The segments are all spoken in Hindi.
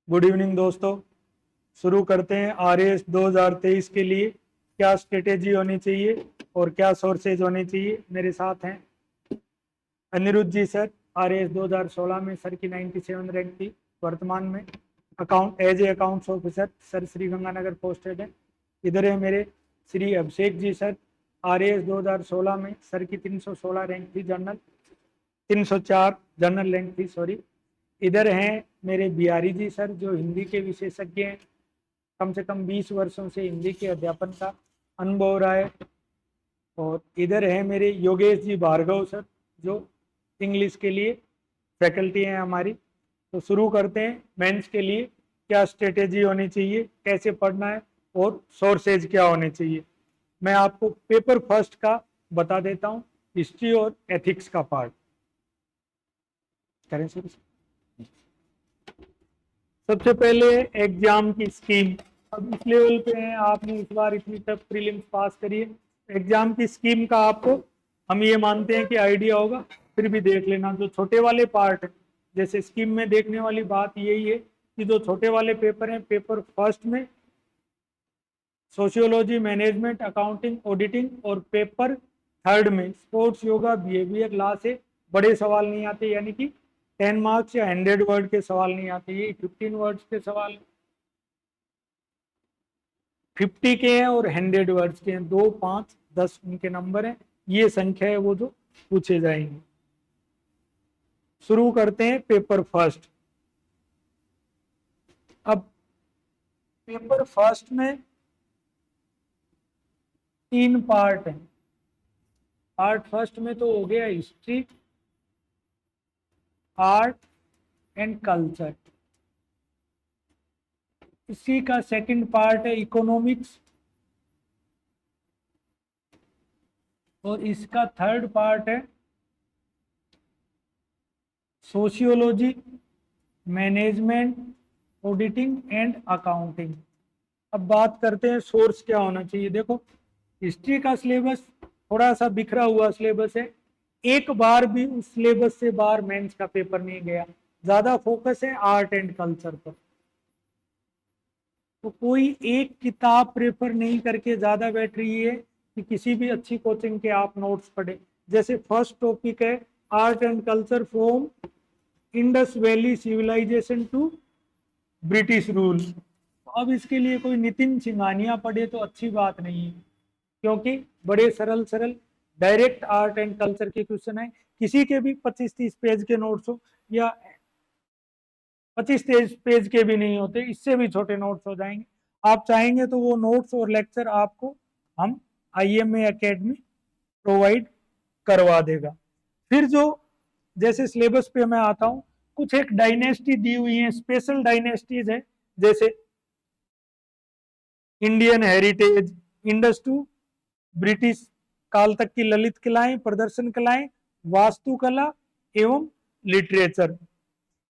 गुड इवनिंग दोस्तों। शुरू करते हैं। आरएएस 2023 के लिए क्या स्ट्रेटेजी होनी चाहिए और क्या सोर्सेज होने चाहिए। मेरे साथ हैं अनिरुद्ध जी सर। आरएएस 2016 में सर की 97 रैंक थी। वर्तमान में account as a accounts officer sir Sri Ganganagar posted है। इधर है मेरे श्री अभिषेक जी सर। आरएएस 2016 में सर की 316 रैंक थी, जनरल 304 जनरल रैंक थी, सॉरी। इधर हैं मेरे बिहारी जी सर, जो हिंदी के विशेषज्ञ हैं। कम से कम 20 वर्षों से हिंदी के अध्यापन का अनुभव रहा है। और इधर है मेरे योगेश जी भार्गव सर, जो इंग्लिश के लिए फैकल्टी हैं हमारी। तो शुरू करते हैं। मेंस के लिए क्या स्ट्रेटेजी होनी चाहिए, कैसे पढ़ना है और सोर्सेज क्या होने चाहिए। मैं आपको पेपर फर्स्ट का बता देता हूँ, हिस्ट्री और एथिक्स का पार्ट। करें सर। सबसे पहले एग्जाम की स्कीम। अब इस लेवल पे हैं, आपने इस बार इतनी टफ प्रीलिम्स पास करी है, एग्जाम की स्कीम का आपको हम ये मानते हैं कि आइडिया होगा। फिर भी देख लेना जो छोटे वाले पार्ट है। जैसे स्कीम में देखने वाली बात यही है कि जो छोटे वाले पेपर हैं, पेपर फर्स्ट में सोशियोलॉजी, मैनेजमेंट, अकाउंटिंग, ऑडिटिंग, और पेपर थर्ड में स्पोर्ट्स, योगा, बिहेवियर, लॉ से बड़े सवाल नहीं आते, यानी कि 10 मार्क्स या 100 वर्ड के सवाल नहीं आते। ये 15 वर्ड्स के सवाल 50 के हैं और 100 वर्ड्स के हैं। 2, 5, 10 उनके नंबर हैं। ये संख्या है वो जो पूछे जाएंगे। शुरू करते हैं पेपर फर्स्ट। अब पेपर फर्स्ट में 3 पार्ट हैं। पार्ट फर्स्ट में तो हो गया हिस्ट्री, आर्ट एंड कल्चर। इसी का सेकंड पार्ट है इकोनॉमिक्स, और इसका थर्ड पार्ट है sociology, management, auditing and accounting. अब बात करते हैं सोर्स क्या होना चाहिए। देखो, हिस्ट्री का सिलेबस थोड़ा सा बिखरा हुआ सिलेबस है। एक बार भी उस सिलेबस से बाहर मेंस का पेपर नहीं गया। ज्यादा फोकस है आर्ट एंड कल्चर पर। तो कोई एक किताब प्रेफर नहीं करके ज्यादा बेटर ये है कि किसी भी अच्छी कोचिंग के आप नोट्स पढ़े। जैसे फर्स्ट टॉपिक है art and culture from Indus valley civilisation to British rule. अब इसके लिए कोई नितिन सिंघानिया पढ़े तो अच्छी बात नहीं है, क्योंकि बड़े सरल सरल डायरेक्ट आर्ट एंड कल्चर के क्वेश्चन है। किसी के भी 25-30 पेज के नोट्स हो, या 25 पेज के भी नहीं होते, इससे भी छोटे नोट्स हो जाएंगे। आप चाहेंगे तो वो नोट्स और लेक्चर आपको हम IMA एकेडमी प्रोवाइड करवा देगा। फिर जो जैसे सिलेबस पे मैं आता हूँ, कुछ एक डायनेस्टी दी हुई है, स्पेशल डायनेस्टीज है। जैसे Indian heritage, Indus to British काल तक की ललित कलाएं, प्रदर्शन कलाएं, वास्तुकला एवं लिटरेचर।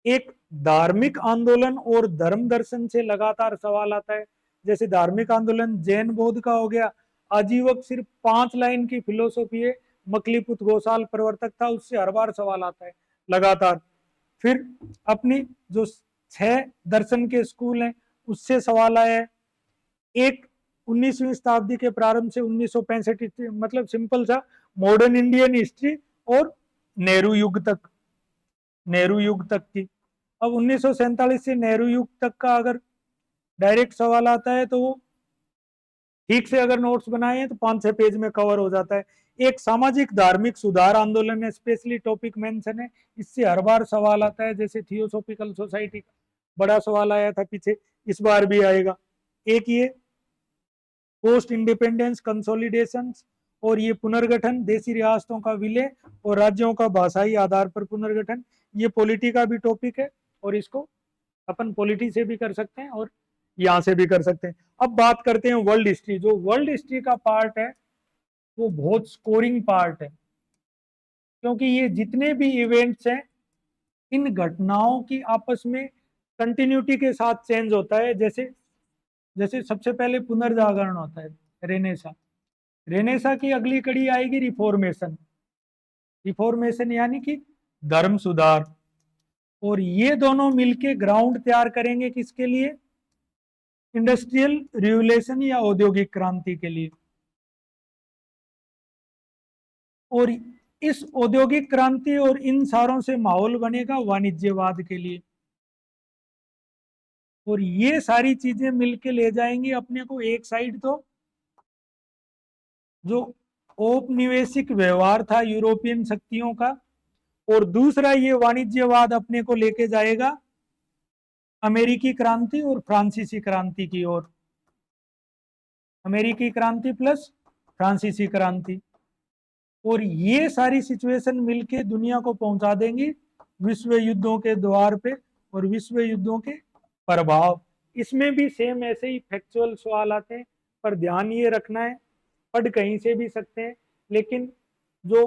एक धार्मिक आंदोलन और धर्म दर्शन से लगातार सवाल आता है। जैसे धार्मिक आंदोलन जैन बौद्ध का हो गया, आजीवक सिर्फ 5 लाइन की फिलोसॉफी है, मकलीपुत गोसाल प्रवर्तक था, उससे हर बार सवाल आता है लगातार। फिर अपनी जो 6 दर्शन के स्कूल हैं उससे सवाल आया है। एक 19वीं शताब्दी के प्रारंभ से 1965, मतलब सिंपल सा मॉडर्न इंडियन हिस्ट्री और नेहरू युग तक, नेहरू युग तक की। अब 1947 से नेहरू युग तक का अगर डायरेक्ट सवाल आता है तो वो ठीक से अगर नोट्स बनाए हैं तो 5-6 पेज में कवर हो जाता है। एक सामाजिक धार्मिक सुधार आंदोलन है, स्पेशली टॉपिक मेंशन है, इससे हर बार सवाल आता है। जैसे थियोसॉफिकल सोसाइटी का बड़ा सवाल आया था पीछे, इस बार भी आएगा। एक ये पोस्ट इंडिपेंडेंस कंसोलिडेशन, और ये पुनर्गठन, देशी रियासतों का विलय और राज्यों का भाषाई आधार पर पुनर्गठन, ये पॉलिटी का भी टॉपिक है, और इसको अपन पॉलिटी से भी कर सकते हैं और यहां से भी कर सकते हैं। अब बात करते हैं वर्ल्ड हिस्ट्री। जो वर्ल्ड हिस्ट्री का पार्ट है वो बहुत स्कोरिंग पार्ट है, क्योंकि ये जितने भी इवेंट्स हैं इन घटनाओं की आपस में कंटिन्यूटी के साथ चेंज होता है। जैसे जैसे सबसे पहले पुनर्जागरण होता है, रेनेसा। रेनेसा की अगली कड़ी आएगी रिफॉर्मेशन। रिफॉर्मेशन यानी कि धर्म सुधार। और ये दोनों मिलके ग्राउंड तैयार करेंगे किसके लिए? इंडस्ट्रियल रिवोल्यूशन या औद्योगिक क्रांति के लिए। और इस औद्योगिक क्रांति और इन सारों से माहौल बनेगा वाणिज्यवाद के लिए। और ये सारी चीजें मिलके ले जाएंगी अपने को एक साइड, तो जो औपनिवेशिक व्यवहार था यूरोपियन शक्तियों का, और दूसरा ये वाणिज्यवाद अपने को लेके जाएगा अमेरिकी क्रांति और फ्रांसीसी क्रांति की ओर। अमेरिकी क्रांति प्लस फ्रांसीसी क्रांति। और ये सारी सिचुएशन मिलके दुनिया को पहुंचा देंगी विश्व युद्धों के द्वार पे और विश्व युद्धों के प्रभाव। इसमें भी सेम ऐसे ही फैक्चुअल सवाल आते हैं, पर ध्यान ये रखना है, पढ़ कहीं से भी सकते हैं, लेकिन जो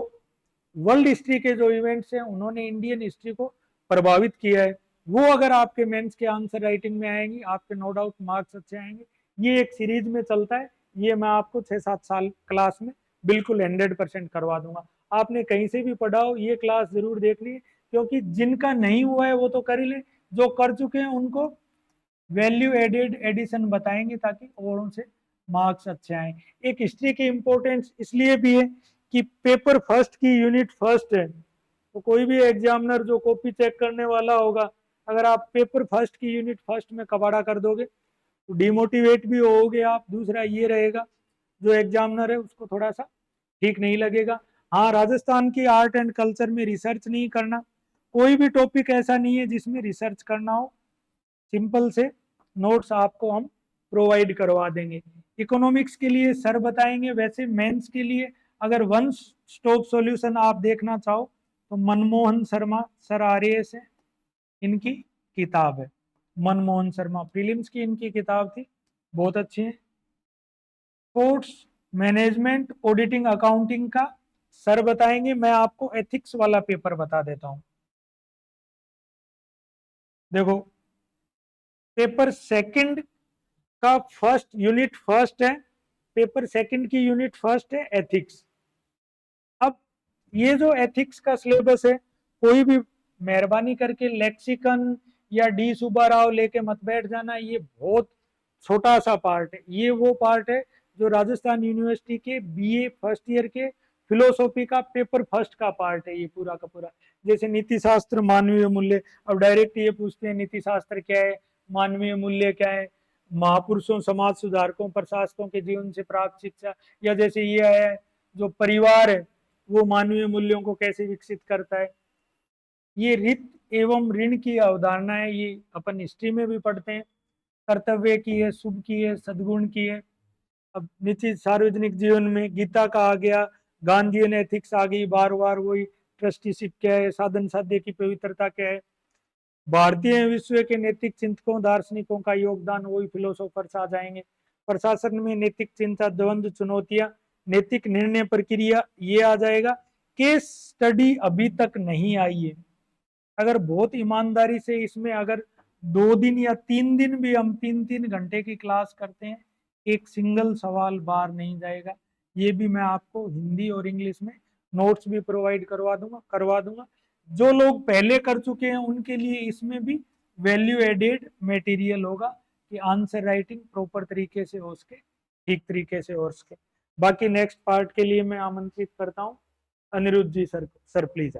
वर्ल्ड हिस्ट्री के जो इवेंट्स हैं उन्होंने इंडियन हिस्ट्री को प्रभावित किया है, वो अगर आपके मेंस के आंसर राइटिंग में आएंगी, आपके नो डाउट मार्क्स अच्छे आएंगे। ये एक सीरीज में चलता है, ये मैं आपको 6-7 साल क्लास में बिल्कुल 100% करवा दूंगा। आपने कहीं से भी पढ़ा हो, ये क्लास जरूर देखनी है, क्योंकि जिनका नहीं हुआ है वो तो कर ही ले, जो कर चुके हैं उनको वैल्यू एडेड एडिशन बताएंगे ताकि औरों से मार्क्स अच्छे आए। एक हिस्ट्री की इंपॉर्टेंस इसलिए भी है कि पेपर फर्स्ट की यूनिट फर्स्ट है, तो कोई भी एग्जामिनर जो कॉपी चेक करने वाला होगा, अगर आप पेपर फर्स्ट की यूनिट फर्स्ट में कबाड़ा कर दोगे तो डिमोटिवेट भी होगे आप। दूसरा ये रहेगा, जो एग्जामिनर है उसको थोड़ा सा ठीक नहीं लगेगा। हाँ, राजस्थान की आर्ट एंड कल्चर में रिसर्च नहीं करना, कोई भी टॉपिक ऐसा नहीं है जिसमें रिसर्च करना हो, सिंपल से नोट्स आपको हम प्रोवाइड करवा देंगे। इकोनॉमिक्स के लिए सर बताएंगे। वैसे मेंस के लिए अगर वन स्टॉप सॉल्यूशन आप देखना चाहो तो मनमोहन शर्मा सर RAS है, इनकी किताब है। मनमोहन शर्मा, प्रीलिम्स की इनकी किताब थी, बहुत अच्छी है। स्पोर्ट्स मैनेजमेंट ऑडिटिंग अकाउंटिंग का सर बताएंगे। मैं आपको एथिक्स वाला पेपर बता देता हूं। देखो, पेपर सेकंड का फर्स्ट यूनिट फर्स्ट है, पेपर सेकंड की यूनिट फर्स्ट है एथिक्स। अब ये जो एथिक्स का सिलेबस है, कोई भी मेहरबानी करके लेक्सिकन या डी सुब्बा राव लेके मत बैठ जाना, ये बहुत छोटा सा पार्ट है। ये वो पार्ट है जो राजस्थान यूनिवर्सिटी के BA फर्स्ट ईयर के फिलोसॉफी का पेपर फर्स्ट का पार्ट है ये पूरा का पूरा। जैसे नीति शास्त्र, मानवीय मूल्य, अब डायरेक्ट ये पूछते हैं नीति शास्त्र क्या है, मानवीय मूल्य क्या है, महापुरुषों, समाज सुधारकों, प्रशासकों के जीवन से प्राप्त शिक्षा, या जैसे ये है जो परिवार है वो मानवीय मूल्यों को कैसे विकसित करता है। ये रित एवं ऋण की अवधारणा है, ये अपन हिस्ट्री में भी पढ़ते हैं। कर्तव्य की है, शुभ की है, सद्गुण की है। अब निश्चित सार्वजनिक जीवन में गीता का आ गया, गांधीयन एथिक्स आ गई, बार बार वही। ट्रस्टीशिप क्या है, साधन साध्य की पवित्रता क्या है, भारतीय विश्व के नैतिक चिंतकों दार्शनिकों का योगदान, वही फिलोसोफर्स आ जाएंगे। प्रशासन में नैतिक चिंता, द्वंद्व, चुनौतियां, नैतिक निर्णय प्रक्रिया, ये आ जाएगा। केस स्टडी अभी तक नहीं आई है। अगर बहुत ईमानदारी से इसमें अगर 2 दिन या 3 दिन भी हम 3-3 घंटे की क्लास करते हैं, एक सिंगल सवाल बार नहीं जाएगा। ये भी मैं आपको हिंदी और इंग्लिश में नोट्स भी प्रोवाइड करवा दूंगा। जो लोग पहले कर चुके हैं उनके लिए इसमें भी वैल्यू एडेड मटेरियल होगा कि आंसर राइटिंग प्रॉपर तरीके से हो सके, ठीक तरीके से हो सके। बाकी नेक्स्ट पार्ट के लिए मैं आमंत्रित करता हूँ अनिरुद्ध जी सर प्लीज।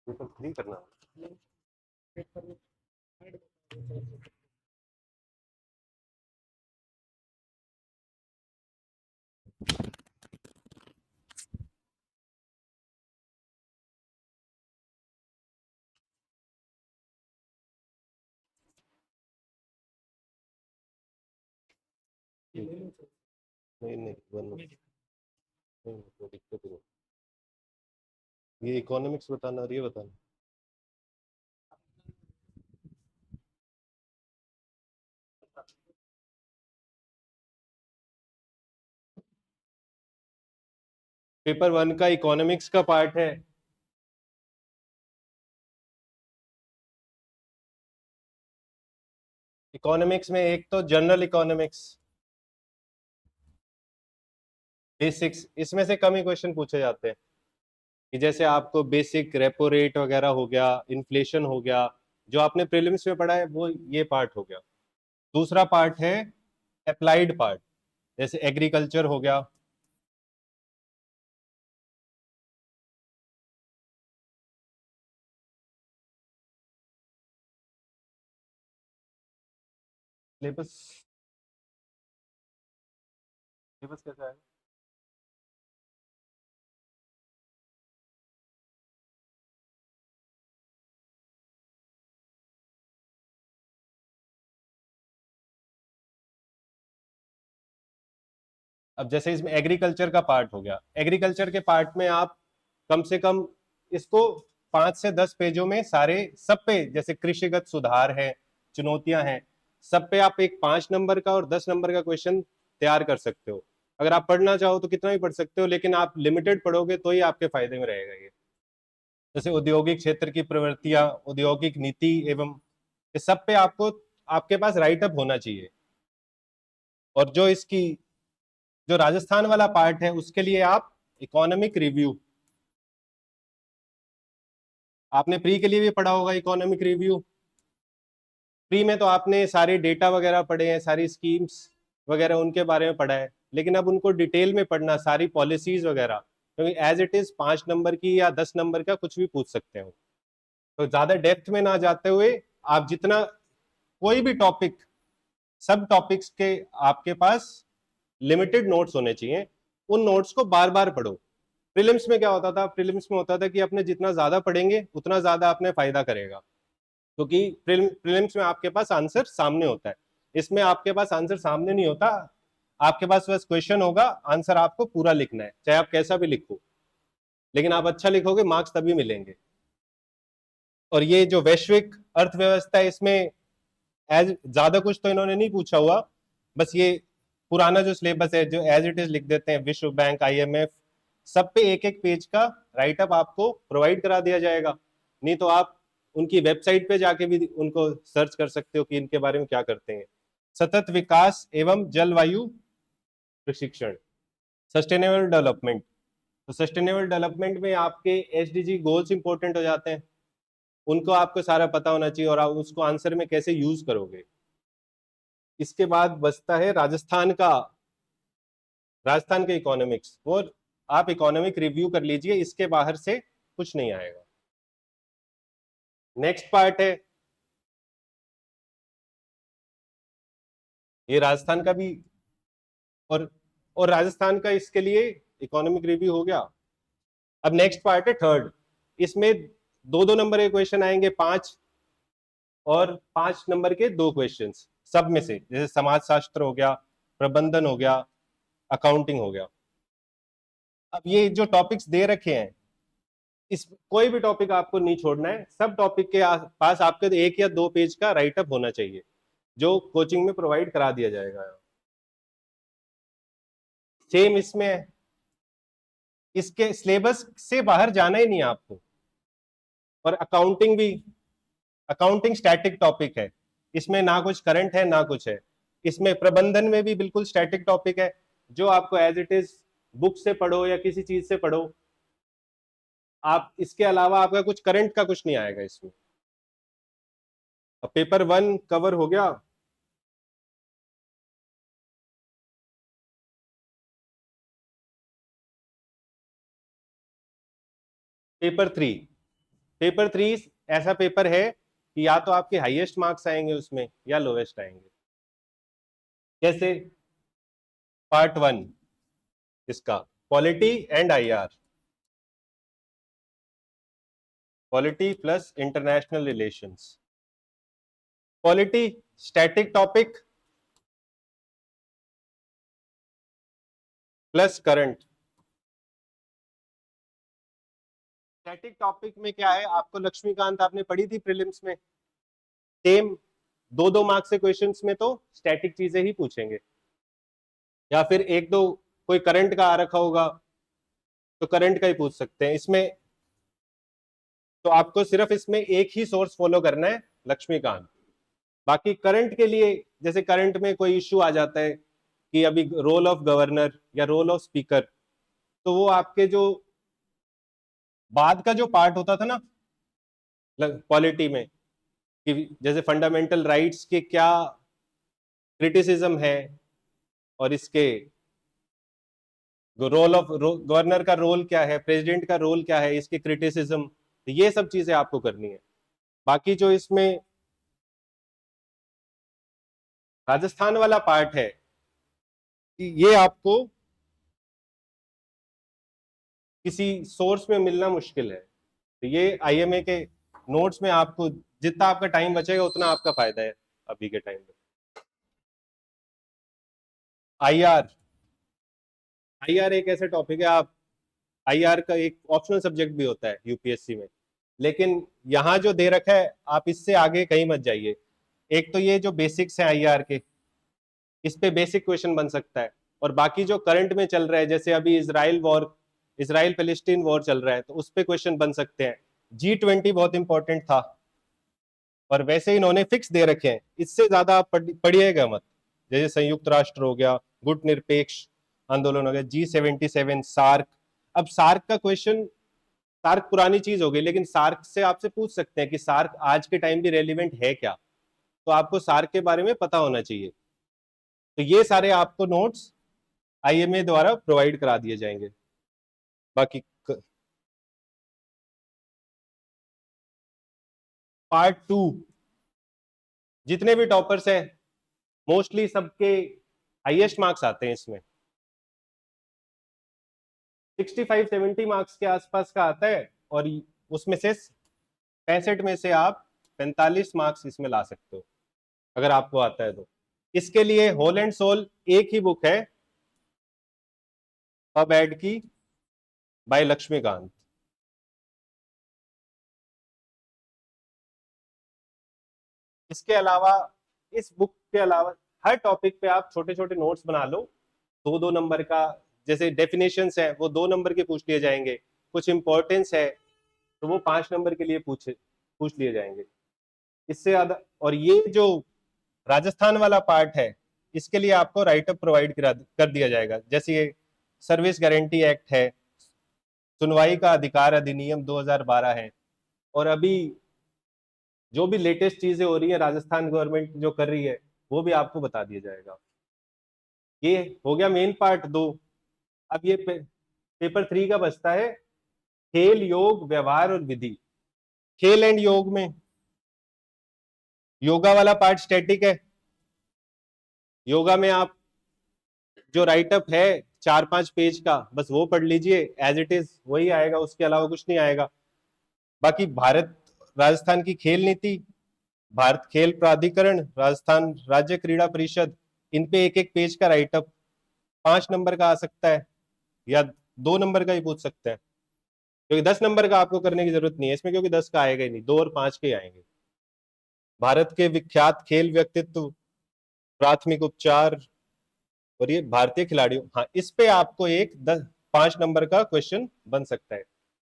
पेपर 3 करना। नहीं नहीं कोई दिक्कत नहीं। ये इकोनॉमिक्स बताना और ये बताना। पेपर 1 का इकोनॉमिक्स का पार्ट है। इकोनॉमिक्स में एक तो जनरल इकोनॉमिक्स बेसिक्स, इसमें से कम ही क्वेश्चन पूछे जाते हैं कि जैसे आपको बेसिक रेपो रेट वगैरह हो गया, इन्फ्लेशन हो गया, जो आपने प्रीलिम्स में पढ़ा है वो ये पार्ट हो गया। दूसरा पार्ट है अप्लाइड पार्ट, जैसे एग्रीकल्चर हो गया, सिलेबस सिलेबस कैसा है? अब जैसे इसमें एग्रीकल्चर का पार्ट हो गया, एग्रीकल्चर के पार्ट में आप कम से कम इसको 5 से 10 पेजों में सारे सब पे, जैसे कृषिगत सुधार है, चुनौतियां हैं, सब पे आप एक 5 नंबर का और 10 नंबर का क्वेश्चन तैयार कर सकते हो। अगर आप पढ़ना चाहो तो कितना भी पढ़ सकते हो, लेकिन आप लिमिटेड पढ़ोगे तो ही आपके फायदे में रहेगा ये। जैसे औद्योगिक क्षेत्र की प्रवृत्तियां, औद्योगिक नीति एवं, ये सब पे आपको आपके पास राइट अप होना चाहिए। और जो इसकी जो राजस्थान वाला पार्ट है उसके लिए आप इकोनॉमिक रिव्यू, आपने प्री के लिए भी पढ़ा होगा इकोनॉमिक रिव्यू। प्री में तो आपने सारे डेटा वगैरह पढ़े हैं, सारी स्कीम्स वगैरह उनके बारे में पढ़ा है, लेकिन अब उनको डिटेल में पढ़ना, सारी पॉलिसीज वगैरह, क्योंकि एज इट इज 5 नंबर की या 10 नंबर का कुछ भी पूछ सकते हो। तो ज्यादा डेप्थ में ना जाते हुए आप जितना, कोई भी टॉपिक, सब टॉपिक्स के आपके पास लिमिटेड नोट्स होने चाहिए, उन नोट्स को बार बार पढ़ो। प्रीलिम्स में क्या होता था? प्रीलिम्स में होता था कि अपने जितना ज्यादा पढ़ेंगे उतना ज्यादा अपने फायदा करेगा, क्योंकि प्रीलिम्स में आपके पास आंसर सामने होता है। इसमें आपके पास आंसर सामने नहीं होता, आपके पास बस क्वेश्चन होगा, आंसर आपको पूरा लिखना है, चाहे आप कैसा भी लिखो, लेकिन आप अच्छा लिखोगे मार्क्स तभी मिलेंगे। और ये जो वैश्विक अर्थव्यवस्था है, इसमें एज ज्यादा कुछ तो इन्होंने नहीं पूछा हुआ, बस ये पुराना जो सिलेबस है जो एज इट इज लिख देते हैं, विश्व बैंक, आईएमएफ, सब पे एक एक पेज का राइट अप आपको प्रोवाइड करा दिया जाएगा। नहीं तो आप उनकी वेबसाइट पे जाके भी उनको सर्च कर सकते हो कि इनके बारे में क्या करते हैं। सतत विकास एवं जलवायु प्रशिक्षण, सस्टेनेबल डेवलपमेंट। तो सस्टेनेबल डेवलपमेंट में आपके एसडीजी गोल्स इंपॉर्टेंट हो जाते हैं, उनको आपको सारा पता होना चाहिए और आप उसको आंसर में कैसे यूज करोगे। इसके बाद बचता है राजस्थान के इकोनॉमिक्स, और आप इकोनॉमिक रिव्यू कर लीजिए, इसके बाहर से कुछ नहीं आएगा। नेक्स्ट पार्ट है, ये राजस्थान का भी, और राजस्थान का इसके लिए इकोनॉमिक रिव्यू हो गया। अब नेक्स्ट पार्ट है थर्ड, इसमें 2-2 नंबर के क्वेश्चन आएंगे, 5 और 5 नंबर के 2 क्वेश्चंस सब में से, जैसे समाजशास्त्र हो गया, प्रबंधन हो गया, अकाउंटिंग हो गया। अब ये जो टॉपिक्स दे रखे हैं, इस कोई भी टॉपिक आपको नहीं छोड़ना है, सब टॉपिक के पास आपके 1 या 2 पेज का राइट अप होना चाहिए, जो कोचिंग में प्रोवाइड करा दिया जाएगा। सेम इसमें है, इसके सिलेबस से बाहर जाना ही नहीं है आपको। और अकाउंटिंग भी, अकाउंटिंग स्टैटिक टॉपिक है, इसमें ना कुछ करंट है ना कुछ है। इसमें प्रबंधन में भी बिल्कुल स्टैटिक टॉपिक है, जो आपको एज इट इज बुक से पढ़ो या किसी चीज से पढ़ो, आप इसके अलावा आपका कुछ करंट का कुछ नहीं आएगा इसमें। अब पेपर 1 कवर हो गया। पेपर 3 ऐसा पेपर है कि या तो आपके हाईएस्ट मार्क्स आएंगे उसमें या लोवेस्ट आएंगे। जैसे पार्ट 1 इसका polity and IR, polity plus international relations. Polity static topic plus current. Static topic में क्या है, आपको लक्ष्मीकांत आपने पढ़ी थी प्रीलिम्स में, सेम 2-2 मार्क्स से क्वेश्चंस में तो स्टैटिक चीजें ही पूछेंगे, या फिर 1-2 कोई करंट का आ रखा होगा तो करंट का ही पूछ सकते हैं इसमें। तो आपको सिर्फ इसमें एक ही सोर्स फॉलो करना है, लक्ष्मीकांत। बाकी करंट के लिए, जैसे करंट में कोई इश्यू आ जाता है कि अभी रोल ऑफ गवर्नर या रोल ऑफ स्पीकर, तो वो आपके जो बाद का जो पार्ट होता था ना पॉलिटी में, कि जैसे फंडामेंटल राइट्स के क्या क्रिटिसिज्म है, और इसके रोल ऑफ गवर्नर का रोल क्या है, प्रेसिडेंट का रोल क्या है, इसके क्रिटिसिज्म, तो ये सब चीजें आपको करनी है। बाकी जो इसमें राजस्थान वाला पार्ट है, ये आपको किसी सोर्स में मिलना मुश्किल है, तो ये आईएमए के नोट्स में आपको जितना आपका टाइम बचेगा उतना आपका फायदा है अभी के टाइम में। आईआर, आईआर एक ऐसे टॉपिक है, आप आईआर का एक ऑप्शनल सब्जेक्ट भी होता है यूपीएससी में, लेकिन यहाँ जो दे रखा है आप इससे आगे कहीं मत जाइए। एक तो ये जो बेसिक्स हैं आईआर के, इस पे बेसिक क्वेश्चन बन सकता है, और बाकी जो करंट में चल रहा है, जैसे अभी इसराइल पैलेस्टीन वॉर चल रहा है, तो उस पे क्वेश्चन बन सकते हैं। G20 बहुत इंपॉर्टेंट था, और वैसे इन्होंने फिक्स दे रखे हैं, इससे ज्यादा आप पढ़िएगा मत। जैसे संयुक्त राष्ट्र हो गया, गुट निरपेक्ष आंदोलन हो गया, G77, सार्क। अब सार्क का क्वेश्चन, सार्क पुरानी चीज हो गई, लेकिन सार्क से आपसे पूछ सकते हैं कि सार्क आज के टाइम भी रेलिवेंट है क्या, तो आपको सार्क के बारे में पता होना चाहिए। तो ये सारे आपको नोट्स आईएमए द्वारा प्रोवाइड करा दिए जाएंगे। बाकी पार्ट 2, जितने भी टॉपर्स हैं मोस्टली सबके हाईएस्ट मार्क्स आते हैं इसमें, 65-70 मार्क्स के आसपास का आता है, और उसमें से 65 में से आप 45 मार्क्स इसमें ला सकते हो अगर आपको आता है तो। इसके लिए होल एंड सोल एक ही बुक है, अब ऐड की बाय लक्ष्मीकांत। इसके अलावा, इस बुक के अलावा हर टॉपिक पे आप छोटे छोटे नोट्स बना लो, 2-2 नंबर का। जैसे डेफिनेशंस है वो 2 नंबर के पूछ लिए जाएंगे, कुछ इंपॉर्टेंस है तो वो 5 नंबर के लिए पूछ लिए जाएंगे, इससे ज्यादा। और ये जो राजस्थान वाला पार्ट है, इसके लिए आपको राइटअप प्रोवाइड कर दिया जाएगा। जैसे ये सर्विस गारंटी एक्ट है, सुनवाई का अधिकार अधिनियम 2012 है, और अभी जो भी लेटेस्ट चीजें हो रही है राजस्थान गवर्नमेंट जो कर रही है, वो भी आपको बता दिया जाएगा। ये हो गया मेन पार्ट 2। अब ये पेपर 3 का बचता है खेल, योग, व्यवहार और विधि। खेल एंड योग में योगा वाला पार्ट स्टैटिक है। योगा में आप जो राइटअप है 4-5 पेज का, बस वो पढ़ लीजिए, एज इट इज वही आएगा, उसके अलावा कुछ नहीं आएगा। बाकी भारत राजस्थान की खेल नीति, भारत खेल प्राधिकरण, राजस्थान राज्य क्रीड़ा परिषद, इन पे एक एक पेज का राइटअप 5 नंबर का आ सकता है, या 2 नंबर का ही पूछ सकते हैं, क्योंकि 10 नंबर का आपको करने की जरूरत नहीं है इसमें, क्योंकि 10 का आएगा ही नहीं, 2 और 5 के आएंगे। भारत के विख्यात खेल व्यक्तित्व, प्राथमिक उपचार, और ये भारतीय खिलाड़ियों, हाँ इस पे आपको एक 5 नंबर का क्वेश्चन बन सकता है।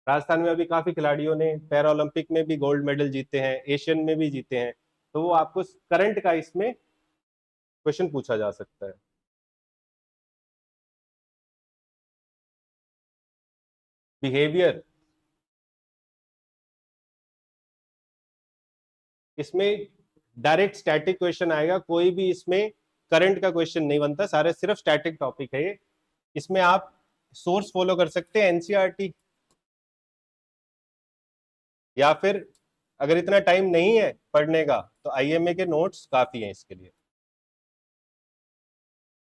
राजस्थान में अभी काफी खिलाड़ियों ने पैरा ओलंपिक में भी गोल्ड मेडल जीते हैं, एशियन में भी जीते हैं, तो वो आपको करंट का इसमें क्वेश्चन पूछा जा सकता है। बिहेवियर, इसमें डायरेक्ट स्टैटिक क्वेश्चन आएगा, कोई भी इसमें करंट का क्वेश्चन नहीं बनता, सारे सिर्फ स्टैटिक टॉपिक है ये। इसमें आप सोर्स फॉलो कर सकते हैं एनसीईआरटी, या फिर अगर इतना टाइम नहीं है पढ़ने का तो आईएमए के नोट्स काफी हैं इसके लिए।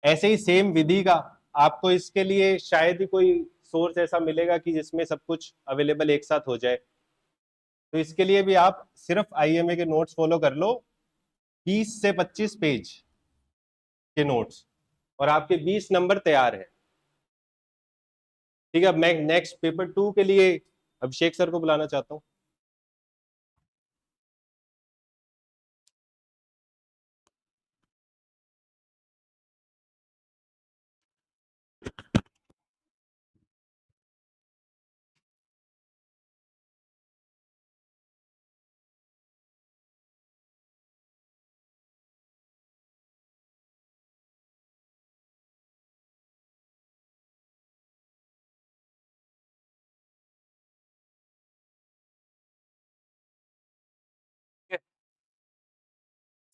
ऐसे ही सेम विधि का आपको इसके लिए शायद ही कोई सोर्स ऐसा मिलेगा कि जिसमें सब कुछ अवेलेबल एक साथ हो जाए, तो इसके लिए भी आप सिर्फ आईएमए के नोट्स फॉलो कर लो, 20 से 25 पेज के नोट्स, और आपके 20 नंबर तैयार है। ठीक है, अब मैं नेक्स्ट पेपर 2 के लिए अभिषेक सर को बुलाना चाहता हूँ।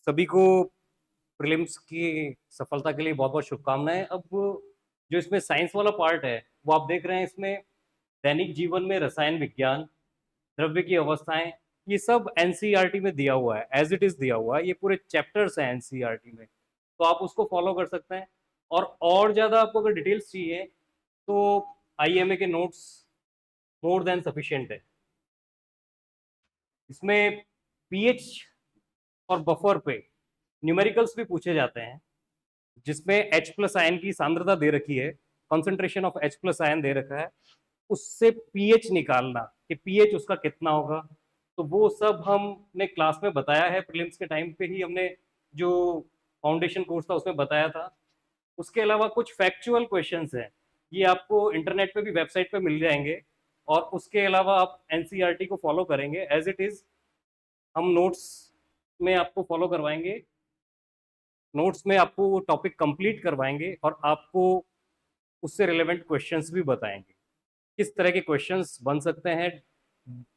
सभी को प्रीलिम्स की सफलता के लिए बहुत बहुत शुभकामनाएं। अब जो इसमें साइंस वाला पार्ट है वो आप देख रहे हैं, इसमें दैनिक जीवन में रसायन विज्ञान, द्रव्य की अवस्थाएं, ये सब एनसीईआरटी में दिया हुआ है, एज इट इज दिया हुआ है, ये पूरे चैप्टर्स हैं एनसीईआरटी में, तो आप उसको फॉलो कर सकते हैं। और ज़्यादा आपको अगर डिटेल्स चाहिए तो आईएमए के नोट्स मोर देन सफिशिएंट है। इसमें पीएच और बफर पे न्यूमेरिकल्स भी पूछे जाते हैं, जिसमें H प्लस आयन की सांद्रता दे रखी है, concentration of H plus ion दे रखा है, उससे पीएच निकालना कि पीएच उसका कितना होगा, तो वो सब हमने क्लास में बताया है। प्रीलिम्स के टाइम पे ही हमने जो फाउंडेशन कोर्स था उसमें बताया था। उसके अलावा कुछ फैक्चुअल क्वेश्चंस हैं, ये आपको इंटरनेट पे भी, वेबसाइट पे मिल जाएंगे, और उसके अलावा आप एनसीईआरटी को फॉलो करेंगे एज इट इज, हम नोट्स में आपको फॉलो करवाएंगे, नोट्स में आपको वो टॉपिक कंप्लीट करवाएंगे और आपको उससे रिलेवेंट क्वेश्चंस भी बताएंगे, किस तरह के क्वेश्चंस बन सकते हैं,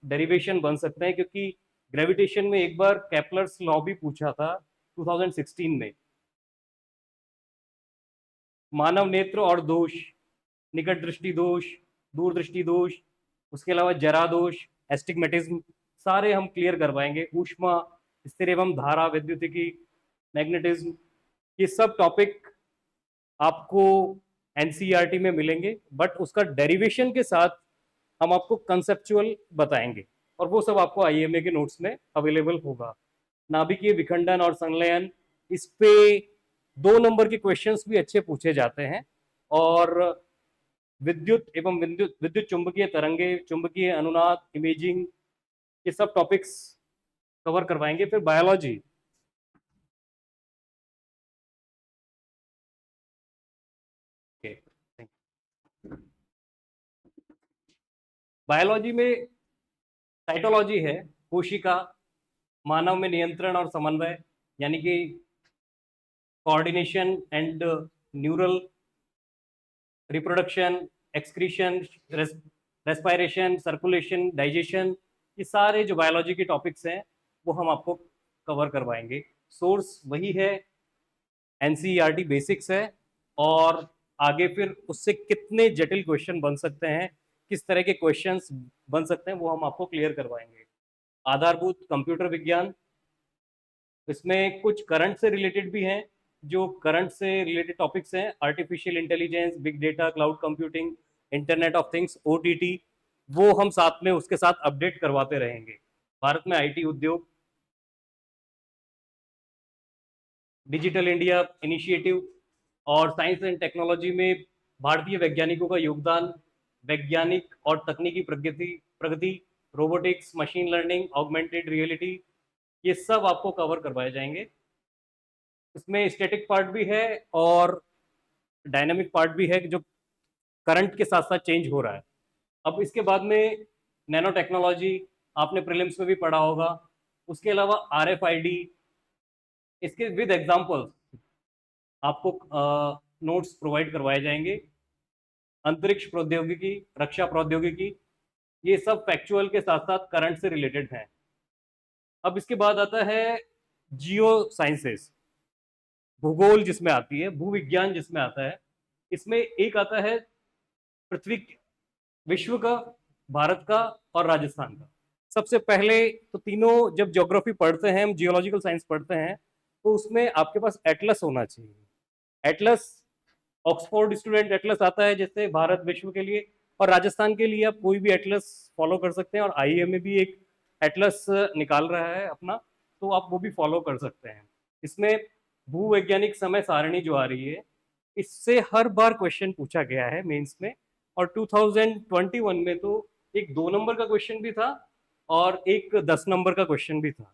डेरिवेशन बन सकते हैं, क्योंकि ग्रेविटेशन में एक बार केपलर्स लॉ भी पूछा था 2016 में। मानव नेत्र और दोष, निकट दृष्टि दोष, दूरदृष्टि दोष, उसके अलावा जरा दोष, एस्टिग्मेटिज्म, सारे हम क्लियर करवाएंगे। ऊष्मा, स्थिर एवं धारा विद्युतिकी, मैग्नेटिज्म, ये सब टॉपिक आपको एनसीईआरटी में मिलेंगे, बट उसका डेरिवेशन के साथ हम आपको कंसेप्चुअल बताएंगे, और वो सब आपको आईएमए के नोट्स में अवेलेबल होगा। नाभिकीय विखंडन और संलयन, इस पे 2 नंबर के क्वेश्चंस भी अच्छे पूछे जाते हैं, और विद्युत एवं विद्युत चुंबकीय तरंगे, चुंबकीय अनुनाद, इमेजिंग, ये सब टॉपिक्स कवर करवाएंगे। फिर बायोलॉजी, बायोलॉजी में साइटोलॉजी है, कोशिका, मानव में नियंत्रण और समन्वय, यानी कि coordination and neural, reproduction, excretion, respiration, circulation, digestion, ये सारे जो बायोलॉजी के टॉपिक्स हैं वो हम आपको कवर करवाएंगे। सोर्स वही है, एनसीईआरटी बेसिक्स है, और आगे फिर उससे कितने जटिल क्वेश्चन बन सकते हैं, किस तरह के क्वेश्चंस बन सकते हैं, वो हम आपको क्लियर करवाएंगे। आधारभूत कंप्यूटर विज्ञान, इसमें कुछ करंट से रिलेटेड भी हैं, जो करंट से रिलेटेड टॉपिक्स हैं, artificial intelligence, big data, cloud computing, internet of things, OTT, वो हम साथ में उसके साथ अपडेट करवाते रहेंगे। भारत में आईटी उद्योग, डिजिटल इंडिया इनिशिएटिव, और साइंस एंड टेक्नोलॉजी में भारतीय वैज्ञानिकों का योगदान, वैज्ञानिक और तकनीकी प्रगति, robotics, machine learning, augmented reality, ये सब आपको कवर करवाए जाएंगे। इसमें स्टैटिक पार्ट भी है और डायनामिक पार्ट भी है, जो करंट के साथ साथ चेंज हो रहा है। अब इसके बाद में नैनो टेक्नोलॉजी, आपने प्रीलिम्स में भी पढ़ा होगा। उसके अलावा आरएफआईडी, इसके विद एग्जांपल्स आपको नोट्स प्रोवाइड करवाए जाएंगे। अंतरिक्ष प्रौद्योगिकी, रक्षा प्रौद्योगिकी, ये सब फैक्चुअल के साथ साथ करंट से रिलेटेड हैं। अब इसके बाद आता है जियो साइंसेस, भूगोल जिसमें आती है, भूविज्ञान जिसमें आता है। इसमें एक आता है पृथ्वी, विश्व का, भारत का और राजस्थान का। सबसे पहले तो तीनों जब ज्योग्राफी पढ़ते हैं, हम जियोलॉजिकल साइंस पढ़ते हैं, तो उसमें आपके पास एटलस होना चाहिए। एटलस, ऑक्सफोर्ड स्टूडेंट एटलस आता है जैसे भारत विश्व के लिए, और राजस्थान के लिए आप कोई भी एटलस फॉलो कर सकते हैं, और आईएमए भी एक एटलस निकाल रहा है अपना, तो आप वो भी फॉलो कर सकते हैं। इसमें भूवैज्ञानिक समय सारणी जो आ रही है, इससे हर बार क्वेश्चन पूछा गया है मेंस में, और 2021 में तो एक 2 नंबर का क्वेश्चन भी था और एक 10 नंबर का क्वेश्चन भी था।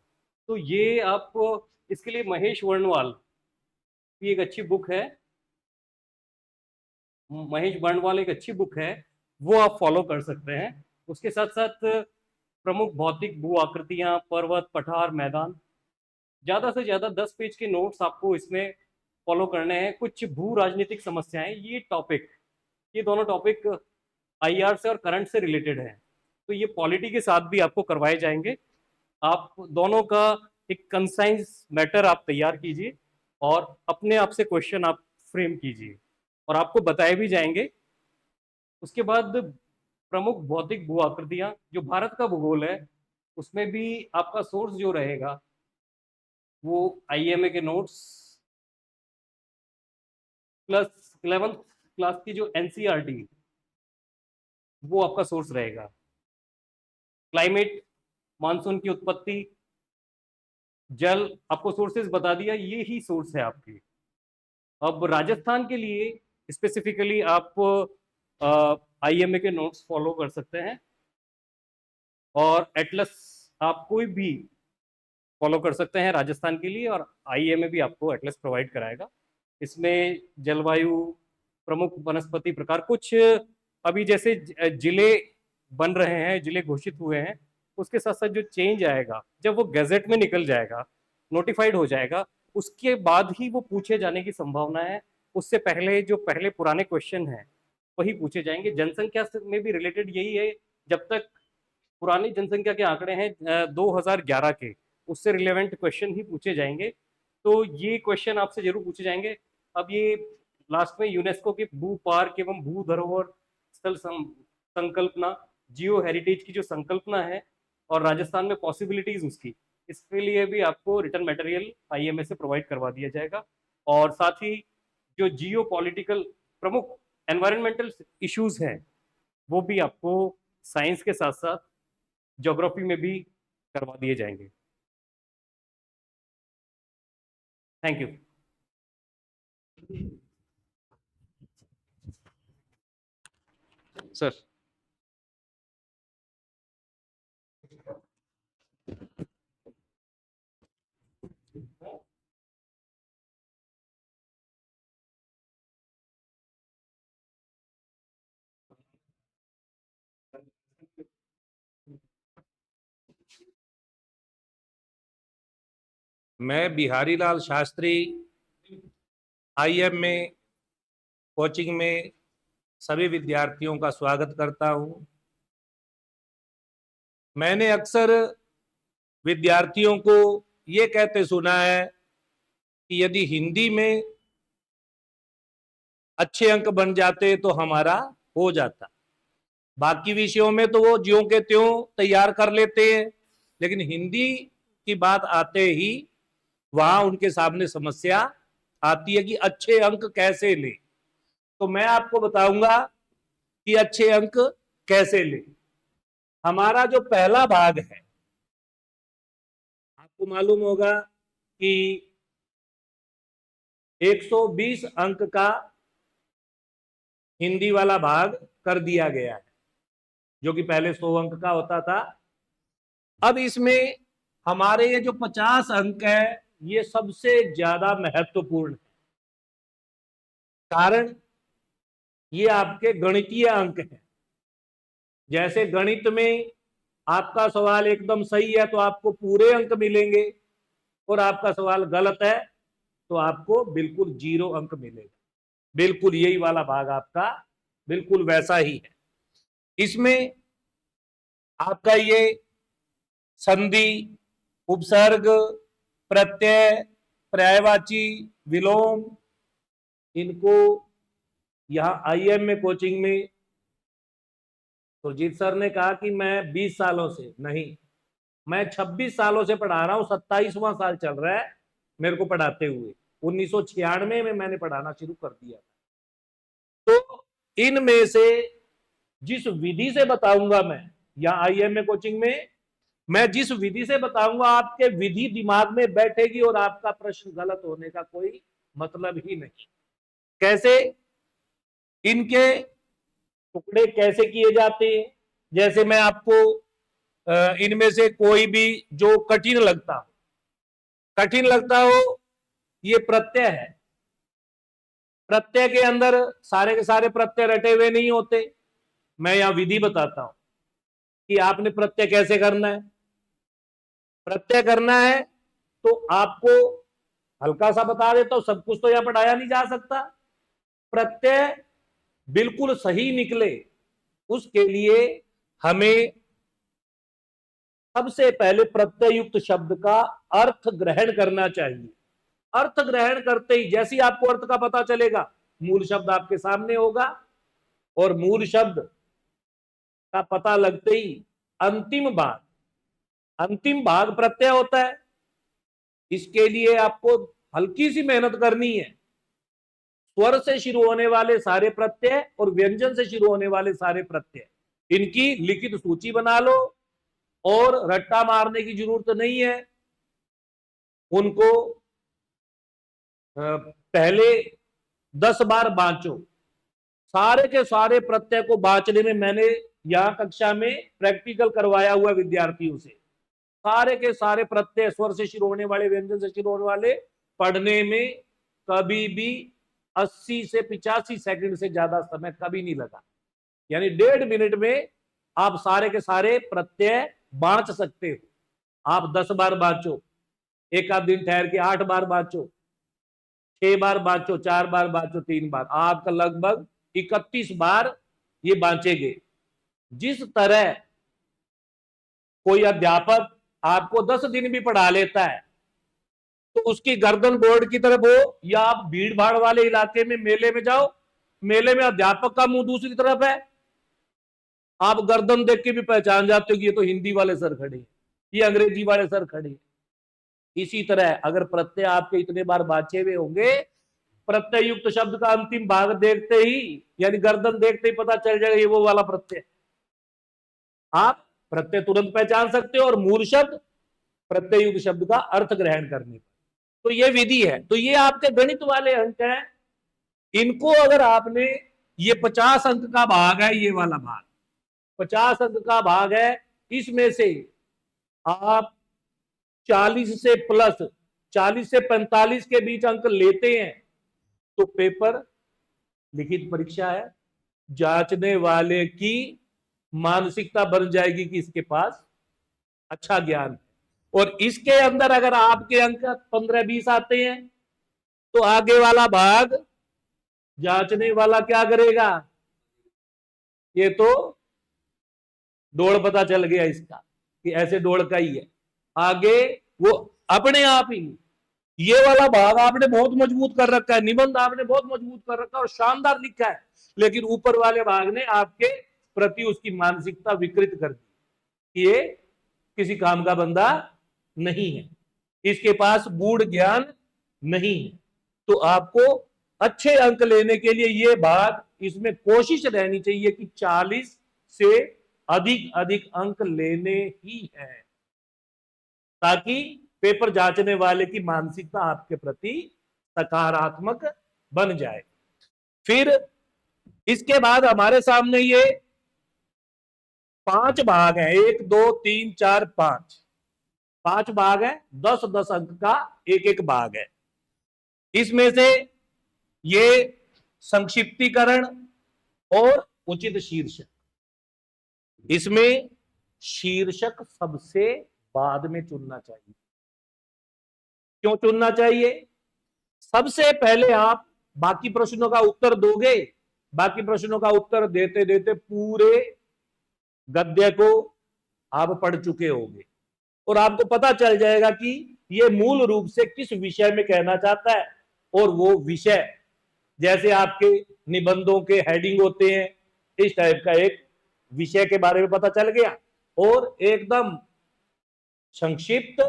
तो ये आपको, इसके लिए महेश वर्णवाल की एक अच्छी बुक है, महेश वर्णवाल एक अच्छी बुक है, वो आप फॉलो कर सकते हैं। उसके साथ साथ प्रमुख भौतिक भू आकृतियां, पर्वत, पठार, मैदान, ज़्यादा से ज़्यादा 10 पेज के नोट्स आपको इसमें फॉलो करने हैं। कुछ भू राजनीतिक समस्याएं, ये दोनों टॉपिक आईआर से और करंट से रिलेटेड हैं, तो ये पॉलिटी के साथ भी आपको करवाए जाएंगे। आप दोनों का एक कंसाइज मैटर आप तैयार कीजिए और अपने आप से क्वेश्चन आप फ्रेम कीजिए और आपको बताए भी जाएंगे। उसके बाद प्रमुख भौतिक भू आकृतियां, जो भारत का भूगोल है उसमें भी आपका सोर्स जो रहेगा वो आईएमए के नोट्स प्लस 11th क्लास की जो एनसीईआरटी वो आपका सोर्स रहेगा। क्लाइमेट, मानसून की उत्पत्ति, जल, आपको सोर्सेज बता दिया, ये ही सोर्स है आपकी। अब राजस्थान के लिए स्पेसिफिकली आप आईएमए के नोट्स फॉलो कर सकते हैं और एटलस आप कोई भी फॉलो कर सकते हैं राजस्थान के लिए, और आईएमए भी आपको एटलस प्रोवाइड कराएगा। इसमें जलवायु, प्रमुख वनस्पति प्रकार, कुछ अभी जैसे जिले बन रहे हैं, जिले घोषित हुए हैं, उसके साथ साथ जो चेंज आएगा जब वो गैजेट में निकल जाएगा, नोटिफाइड हो जाएगा, उसके बाद ही वो पूछे जाने की संभावना है। उससे पहले जो पहले पुराने क्वेश्चन हैं वही पूछे जाएंगे। जनसंख्या में भी रिलेटेड यही है, जब तक पुरानी जनसंख्या के आंकड़े हैं 2011 के, उससे रिलेवेंट क्वेश्चन ही पूछे जाएंगे। तो ये क्वेश्चन आपसे जरूर पूछे जाएंगे। अब ये लास्ट में यूनेस्को के भू पार्क एवं भू धरोहर स्थल संकल्पना, जियो हेरिटेज की जो संकल्पना है और राजस्थान में पॉसिबिलिटीज उसकी, इसके लिए भी आपको रिटर्न मटेरियल आईएमए से प्रोवाइड करवा दिया जाएगा। और साथ ही जो जियो पॉलिटिकल प्रमुख एनवायरमेंटल इश्यूज हैं वो भी आपको साइंस के साथ साथ ज्योग्राफी में भी करवा दिए जाएंगे। Thank you. सर, मैं बिहारी लाल शास्त्री आईएम में कोचिंग में सभी विद्यार्थियों का स्वागत करता हूं। मैंने अक्सर विद्यार्थियों को ये कहते सुना है कि यदि हिंदी में अच्छे अंक बन जाते तो हमारा हो जाता, बाकी विषयों में तो वो ज्यों के त्यों तैयार कर लेते हैं, लेकिन हिंदी की बात आते ही वहां उनके सामने समस्या आती है कि अच्छे अंक कैसे ले। तो मैं आपको बताऊंगा कि अच्छे अंक कैसे ले। हमारा जो पहला भाग है, आपको मालूम होगा कि 120 अंक का हिंदी वाला भाग कर दिया गया है, जो कि पहले 100 अंक का होता था। अब इसमें हमारे ये जो 50 अंक है ये सबसे ज्यादा महत्वपूर्ण है, कारण ये आपके गणितीय अंक हैं। जैसे गणित में आपका सवाल एकदम सही है तो आपको पूरे अंक मिलेंगे, और आपका सवाल गलत है तो आपको बिल्कुल 0 अंक मिलेगा। बिल्कुल यही वाला भाग आपका बिल्कुल वैसा ही है। इसमें आपका ये संधि, उपसर्ग, प्रत्यय, पर्यायवाची, विलोम, इनको यहां आईएम में कोचिंग में सुरजीत सर ने कहा कि मैं 20 सालों से नहीं, मैं 26 सालों से पढ़ा रहा हूं, 27वां साल चल रहा है मेरे को पढ़ाते हुए। 1996 में मैंने पढ़ाना शुरू कर दिया। तो इनमें से जिस विधि से बताऊंगा मैं या आईएम में कोचिंग में, मैं जिस विधि से बताऊंगा आपके विधि दिमाग में बैठेगी और आपका प्रश्न गलत होने का कोई मतलब ही नहीं। कैसे, इनके टुकड़े कैसे किए जाते हैं, जैसे मैं आपको इनमें से कोई भी जो कठिन लगता हो ये प्रत्यय है। प्रत्यय के अंदर सारे के सारे प्रत्यय रटे हुए नहीं होते। मैं यहां विधि बताता हूं कि आपने प्रत्यय कैसे करना है। प्रत्यय करना है तो आपको हल्का सा बता देता हूं, सब कुछ तो यहां पढ़ाया नहीं जा सकता। प्रत्यय बिल्कुल सही निकले उसके लिए हमें सबसे पहले प्रत्ययुक्त शब्द का अर्थ ग्रहण करना चाहिए। अर्थ ग्रहण करते ही जैसे ही आपको अर्थ का पता चलेगा, मूल शब्द आपके सामने होगा, और मूल शब्द का पता लगते ही अंतिम भाग प्रत्यय होता है। इसके लिए आपको हल्की सी मेहनत करनी है। स्वर से शुरू होने वाले सारे प्रत्यय और व्यंजन से शुरू होने वाले सारे प्रत्यय, इनकी लिखित सूची बना लो, और रट्टा मारने की जरूरत नहीं है। उनको पहले 10 बार बांचो। सारे के सारे प्रत्यय को बांचने में मैंने यहां कक्षा में प्रैक्टिकल करवाया हुआ विद्यार्थियों से। सारे के सारे प्रत्यय, स्वर से शुरू होने वाले, व्यंजन से शुरू होने वाले, पढ़ने में कभी भी 80 से 85 सेकंड से ज्यादा समय कभी नहीं लगा। यानी 1.5 मिनट में आप सारे के सारे प्रत्यय बांच सकते हो। आप 10 बार बांचो, एक आध दिन ठहर के 8 बार बांचो, 6 बार बांचो, 4 बार बांचो, 3 बार, आपका लगभग 31 बार ये बांचेंगे। जिस तरह कोई अध्यापक आपको 10 दिन भी पढ़ा लेता है तो उसकी गर्दन बोर्ड की तरफ हो, या आप भीड़ भाड़ वाले इलाके में मेले में जाओ, मेले में अध्यापक का मुंह दूसरी तरफ है, आप गर्दन देख के भी पहचान जाते हो कि ये तो हिंदी वाले सर खड़े हैं, ये अंग्रेजी वाले सर खड़े हैं। इसी तरह अगर प्रत्यय आपके इतने बार बांचे हुए होंगे, प्रत्यय युक्त शब्द का अंतिम भाग देखते ही, यानी गर्दन देखते ही पता चल जाएगा ये वो वाला प्रत्यय। आप प्रत्यय तुरंत पहचान सकते हो, और मूल शब्द प्रत्यय युक्त शब्द का अर्थ ग्रहण करने पर। तो ये विधि है। तो ये आपके गणित वाले अंक हैं। इनको अगर आपने, ये 50 अंक का भाग है, ये वाला भाग 50 अंक का भाग है, इसमें से आप 40 से 45 के बीच अंक लेते हैं तो पेपर, लिखित परीक्षा है, जांचने वाले की मानसिकता बन जाएगी कि इसके पास अच्छा ज्ञान है। और इसके अंदर अगर आपके अंक 15-20 आते हैं तो आगे वाला भाग जांचने वाला क्या करेगा, ये तो दौड़ पता चल गया इसका कि ऐसे दौड़ का ही है, आगे वो अपने आप ही। ये वाला भाग आपने बहुत मजबूत कर रखा है, निबंध आपने बहुत मजबूत कर रखा है और शानदार लिखा है, लेकिन ऊपर वाले भाग ने आपके प्रति उसकी मानसिकता विकृत कर दी। ये किसी काम का बंदा नहीं है, इसके पास गूढ़ ज्ञान नहीं है। तो आपको अच्छे अंक लेने के लिए ये भाग, इसमें कोशिश रहनी चाहिए कि 40 से अधिक अंक लेने ही है, ताकि पेपर जांचने वाले की मानसिकता आपके प्रति सकारात्मक बन जाए। फिर इसके बाद हमारे सामने ये 5 भाग हैं, 1 2 3 4 5 भाग है, 10 अंक का एक भाग है। इसमें से ये संक्षिप्तीकरण और उचित शीर्षक, इसमें शीर्षक सबसे बाद में चुनना चाहिए। क्यों चुनना चाहिए? सबसे पहले आप बाकी प्रश्नों का उत्तर दोगे, बाकी प्रश्नों का उत्तर देते देते पूरे गद्य को आप पढ़ चुके होंगे और आपको पता चल जाएगा कि ये मूल रूप से किस विषय में कहना चाहता है। और वो विषय, जैसे आपके निबंधों के हेडिंग होते हैं, इस टाइप का एक विषय के बारे में पता चल गया, और एकदम संक्षिप्त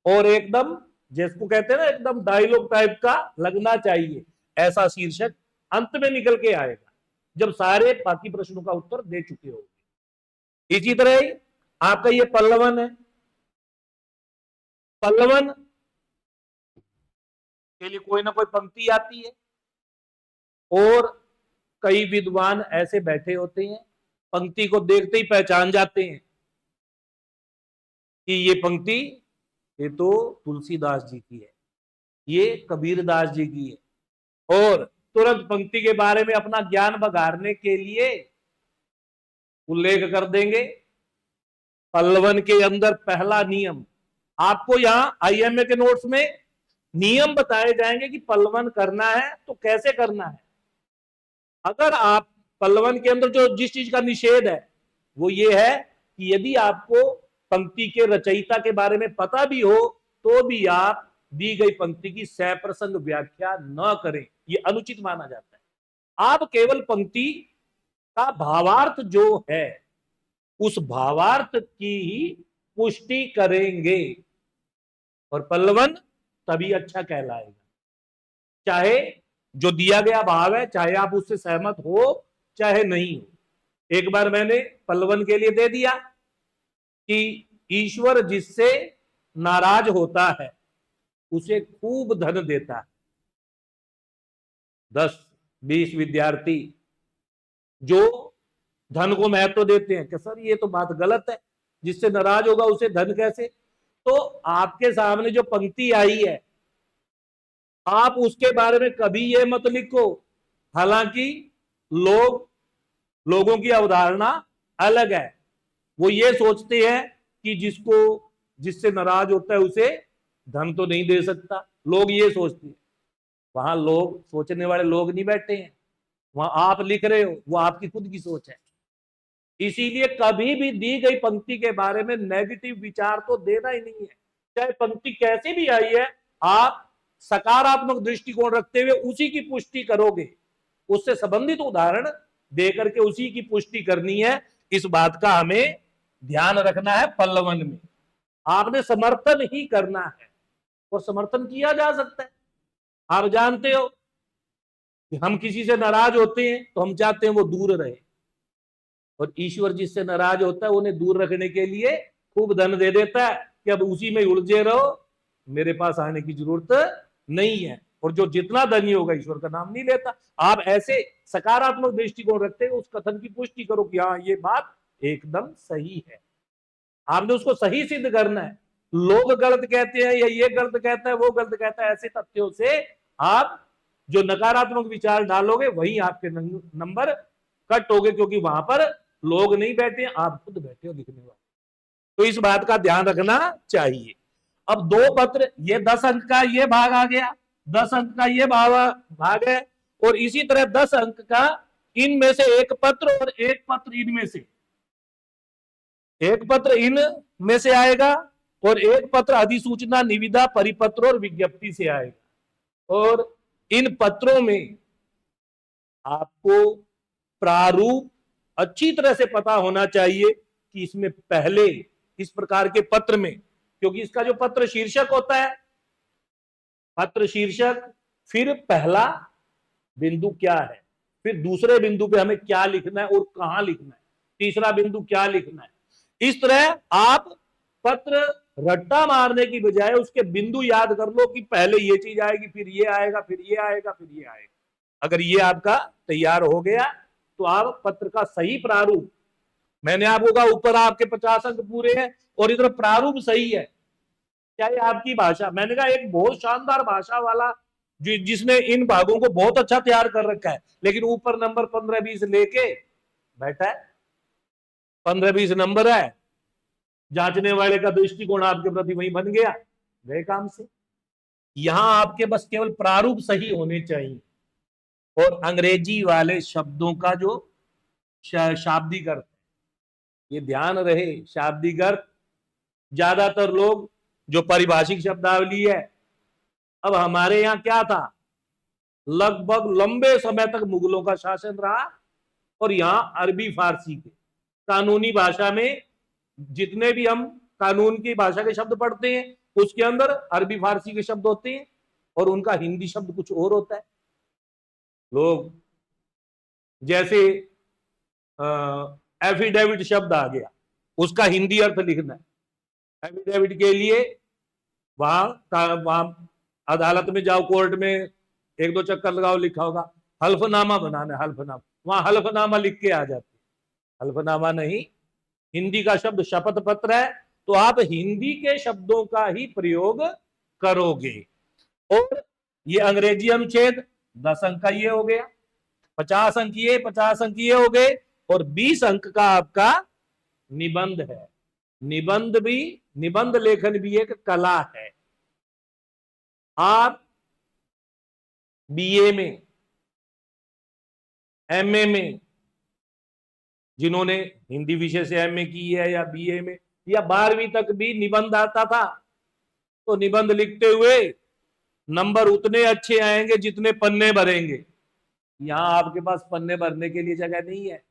और एकदम, जिसको कहते हैं ना, एकदम डायलॉग टाइप का लगना चाहिए, ऐसा शीर्षक अंत में निकल के आएगा जब सारे बाकी प्रश्नों का उत्तर दे चुके होंगे। इसी तरह ही आपका ये पल्लवन है, पल्लवन के लिए कोई ना कोई पंक्ति आती है और कई विद्वान ऐसे बैठे होते हैं, पंक्ति को देखते ही पहचान जाते हैं कि ये पंक्ति, ये तो तुलसीदास जी की है, ये कबीरदास जी की है, और तुरंत पंक्ति के बारे में अपना ज्ञान बघारने के लिए उल्लेख कर देंगे। पल्लवन के अंदर पहला नियम, आपको यहां आईएमए के नोट्स में नियम बताए जाएंगे कि पल्लवन करना है तो कैसे करना है। अगर आप पल्लवन के अंदर जो जिस चीज का निषेध है वो ये है कि यदि आपको पंक्ति के रचयिता के बारे में पता भी हो तो भी आप दी गई पंक्ति की सप्रसंग व्याख्या न करें, ये अनुचित माना जाता है। आप केवल पंक्ति का भावार्थ जो है उस भावार्थ की ही पुष्टि करेंगे और पल्लवन तभी अच्छा कहलाएगा। चाहे जो दिया गया भाव है, चाहे आप उससे सहमत हो चाहे नहीं हो। एक बार मैंने पल्लवन के लिए दे दिया कि ईश्वर जिससे नाराज होता है उसे खूब धन देता है। 10-20 विद्यार्थी जो धन को महत्व देते हैं कि सर ये तो बात गलत है, जिससे नाराज होगा उसे धन कैसे? तो आपके सामने जो पंक्ति आई है आप उसके बारे में कभी ये मत लिखो। हालांकि लोगों की अवधारणा अलग है, वो ये सोचते हैं कि जिससे नाराज होता है उसे धन तो नहीं दे सकता, लोग ये सोचते हैं। वहां लोग सोचने वाले लोग नहीं बैठे हैं, वहां आप लिख रहे हो, वो आपकी खुद की सोच है। इसीलिए कभी भी दी गई पंक्ति के बारे में नेगेटिव विचार तो देना ही नहीं है। चाहे पंक्ति कैसी भी आई है, आप सकारात्मक दृष्टिकोण रखते हुए उसी की पुष्टि करोगे, उससे संबंधित उदाहरण देकर के उसी की पुष्टि करनी है। इस बात का हमें ध्यान रखना है। पल्लवन में आपने समर्थन ही करना है और समर्थन किया जा सकता है। आप जानते हो कि हम किसी से नाराज होते हैं तो हम चाहते हैं वो दूर रहे, और ईश्वर जिससे नाराज होता है उन्हें दूर रखने के लिए खूब धन दे देता है कि अब उसी में उलझे रहो, मेरे पास आने की जरूरत नहीं है। और जो जितना धनी होगा ईश्वर का नाम नहीं लेता। आप ऐसे सकारात्मक दृष्टिकोण रखते हैं, उस कथन की पुष्टि करो कि हाँ ये बात एकदम सही है। आपने उसको सही सिद्ध करना है। लोग गलत कहते हैं या ये गलत कहता है वो गलत कहता है, ऐसे तथ्यों से आप जो नकारात्मक विचार डालोगे वही आपके नंबर कट होगे, क्योंकि वहां पर लोग नहीं बैठे, आप खुद बैठे हो लिखने वाले। तो इस बात का ध्यान रखना चाहिए। अब 2 पत्र, ये 10 अंक का ये भाग आ गया, 10 अंक का ये भाग है, और इसी तरह 10 अंक का इनमें से एक पत्र और एक पत्र इनमें से, एक पत्र इनमें से आएगा और एक पत्र अधिसूचना, निविदा, परिपत्र और विज्ञप्ति से आएगा। और इन पत्रों में आपको प्रारूप अच्छी तरह से पता होना चाहिए कि इसमें पहले इस प्रकार के पत्र में, क्योंकि इसका जो पत्र शीर्षक होता है, पत्र शीर्षक, फिर पहला बिंदु क्या है, फिर दूसरे बिंदु पे हमें क्या लिखना है और कहां लिखना है, तीसरा बिंदु क्या लिखना है। इस तरह आप पत्र रट्टा मारने की बजाय उसके बिंदु याद कर लो कि पहले ये चीज आएगी, फिर ये आएगा, फिर ये आएगा, फिर ये आएगा। अगर ये आपका तैयार हो गया तो आप पत्र का सही प्रारूप, मैंने आपको कहा ऊपर आपके 50 अंक पूरे हैं और इधर प्रारूप सही है, चाहे आपकी भाषा, मैंने कहा एक बहुत शानदार भाषा वाला जिसने इन भागों को बहुत अच्छा तैयार कर रखा है, लेकिन ऊपर नंबर 15-20 लेके बैठा है, 15-20 नंबर है, जांचने वाले का दृष्टिकोण आपके प्रति वही बन गया, गए काम से। यहां आपके बस केवल प्रारूप सही होने चाहिए और अंग्रेजी वाले शब्दों का जो शाब्दिक अर्थ, ये ध्यान रहे, शाब्दिक अर्थ ज्यादातर लोग जो पारिभाषिक शब्दावली है, अब हमारे यहां क्या था, लगभग लंबे समय तक मुगलों का शासन रहा और यहां अरबी फारसी के कानूनी भाषा में जितने भी हम कानून की भाषा के शब्द पढ़ते हैं उसके अंदर अरबी फारसी के शब्द होते हैं और उनका हिंदी शब्द कुछ और होता है। लोग जैसे एफिडेविट शब्द आ गया, उसका हिंदी अर्थ लिखना है। एफिडेविट के लिए वहां अदालत में जाओ, कोर्ट में 1-2 चक्कर लगाओ, लिखा होगा हल्फनामा बनाना है, हल्फनामा, वहां हल्फनामा लिख के आ जाते, हल्फनामा नहीं। हिंदी का शब्द शपथ पत्र है, तो आप हिंदी के शब्दों का ही प्रयोग करोगे। और ये अंग्रेजी अनुच्छेद 10 अंक का ये हो गया, 50 अंक ये, 50 अंक ये हो गए, और 20 अंक का आपका निबंध है। निबंध लेखन भी एक कला है। आप बीए में, एमए में, जिन्होंने हिंदी विषय से एमए की है या बीए में या 12वीं तक भी निबंध आता था, तो निबंध लिखते हुए नंबर उतने अच्छे आएंगे जितने पन्ने भरेंगे। यहां आपके पास पन्ने भरने के लिए जगह नहीं है।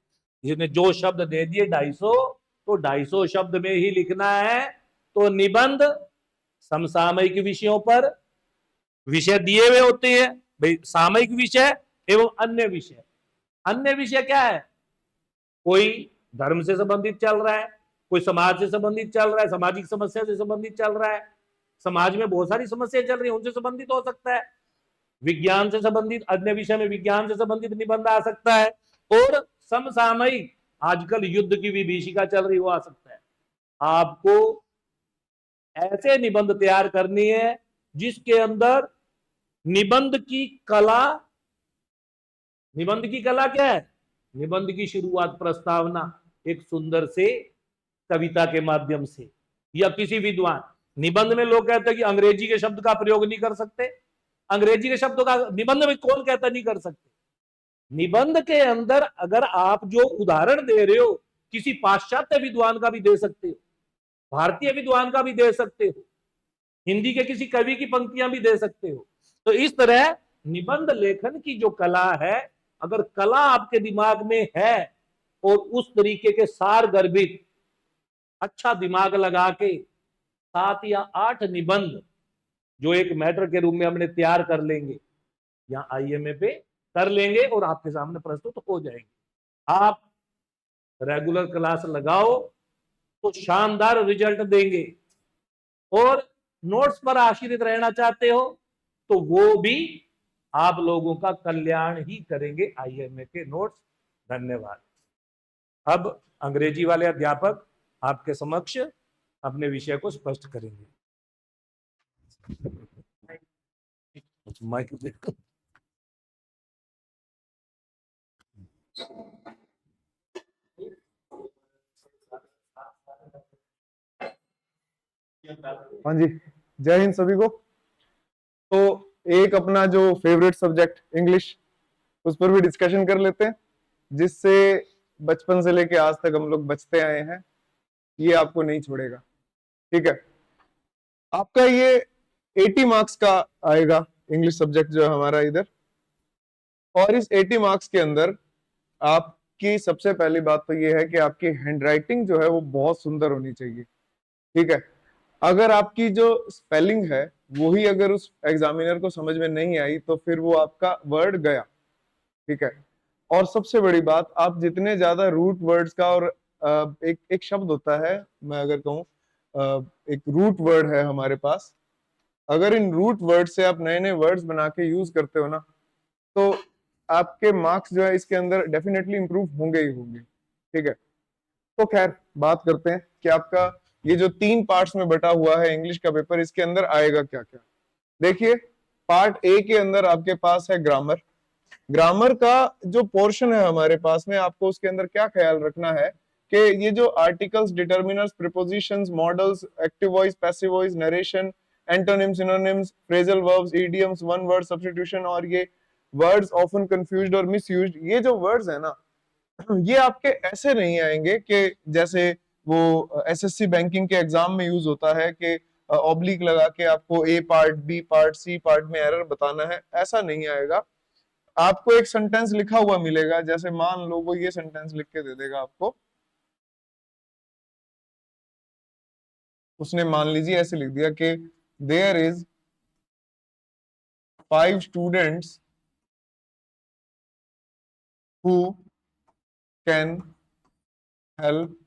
जिसने जो शब्द दे दिए 250, तो 250 शब्द में ही लिखना है। तो निबंध समसामयिक विषयों पर विषय दिए हुए होते हैं भाई, सामयिक विषय एवं अन्य विषय। अन्य विषय क्या है? कोई धर्म से संबंधित चल रहा है, कोई समाज से संबंधित चल रहा है, सामाजिक समस्या से संबंधित चल रहा है, समाज में बहुत सारी समस्याएं चल रही है, उनसे संबंधित हो सकता है। विज्ञान से संबंधित अन्य विषय में विज्ञान से संबंधित निबंध आ सकता है। और समसामयिक, आजकल युद्ध की विभीषिका चल रही, वो आ सकता है। आपको ऐसे निबंध तैयार करनी है जिसके अंदर निबंध की कला, निबंध की कला क्या है? निबंध की शुरुआत प्रस्तावना एक सुंदर से कविता के माध्यम से, या किसी विद्वान, निबंध में लोग कहते हैं कि अंग्रेजी के शब्द का प्रयोग नहीं कर सकते। अंग्रेजी के शब्दों का निबंध में कौन कहता नहीं कर सकते? निबंध के अंदर अगर आप जो उदाहरण दे रहे हो, किसी पाश्चात्य विद्वान का भी दे सकते हो, भारतीय विद्वान का भी दे सकते हो, हिंदी के किसी कवि की पंक्तियां भी दे सकते हो। तो इस तरह निबंध लेखन की जो कला है, अगर कला आपके दिमाग में है और उस तरीके के सार गर्भित अच्छा दिमाग लगा के 7 या 8 निबंध जो एक मैटर के रूप में हमने तैयार कर लेंगे, यहाँ आईएमए पे कर लेंगे और आपके सामने प्रस्तुत हो जाएंगे। आप रेगुलर क्लास लगाओ तो शानदार रिजल्ट देंगे। और नोट्स पर आश्रित रहना चाहते हो तो वो भी आप लोगों का कल्याण ही करेंगे, आईएमए के नोट्स। धन्यवाद। अब अंग्रेजी वाले अध्यापक आपके समक्ष अपने विषय को स्पष्ट करेंगे। माइक देखो। हाँ जी, जय हिंद सभी को। तो एक अपना जो फेवरेट सब्जेक्ट इंग्लिश, उस पर भी डिस्कशन कर लेते हैं, जिससे बचपन से लेके आज तक हम लोग बचते आए हैं, ये आपको नहीं छोड़ेगा। ठीक है, आपका ये 80 मार्क्स का आएगा इंग्लिश सब्जेक्ट जो है हमारा इधर। और इस 80 मार्क्स के अंदर आपकी सबसे पहली बात तो ये है कि आपकी हैंडराइटिंग जो है वो बहुत सुंदर होनी चाहिए। ठीक है, अगर आपकी जो स्पेलिंग है वही अगर उस एग्जामिनर को समझ में नहीं आई तो फिर वो आपका वर्ड गया। ठीक है, और सबसे बड़ी बात, आप जितने ज्यादा रूट वर्ड्स का, और एक शब्द होता है, मैं अगर कहूँ एक रूट वर्ड है हमारे पास, अगर इन रूट वर्ड से आप नए नए वर्ड्स बना के यूज करते हो ना, तो आपके मार्क्स जो है इसके अंदर डेफिनेटली इंप्रूव होंगे ही होंगे। ठीक है, तो खैर बात करते हैं कि आपका ये जो 3 पार्ट्स में बटा हुआ है इंग्लिश का पेपर, इसके अंदर आएगा क्या क्या। देखिए, पार्ट ए के अंदर आपके पास है ग्रामर। ग्रामर का जो पोर्शन है हमारे पास में, आपको उसके अंदर क्या ख्याल रखना है कि ये जो articles, determiners, prepositions, models, active voice, passive voice, narration, antonyms, synonyms, phrasal verbs, idioms, one word substitution, और ये वर्ड्स ऑफन कंफ्यूज्ड और मिसयूज्ड, ये जो वर्ड्स है ना, ये आपके ऐसे नहीं आएंगे कि जैसे वो एसएससी बैंकिंग के एग्जाम में यूज होता है कि ऑब्लिक लगा के आपको A part, B part, C part में एरर बताना है। ऐसा नहीं आएगा। आपको एक सेंटेंस लिखा हुआ मिलेगा, जैसे मान लो वो ये सेंटेंस लिख के दे देगा आपको, उसने मान लीजिए ऐसे लिख दिया कि there is 5 students who can help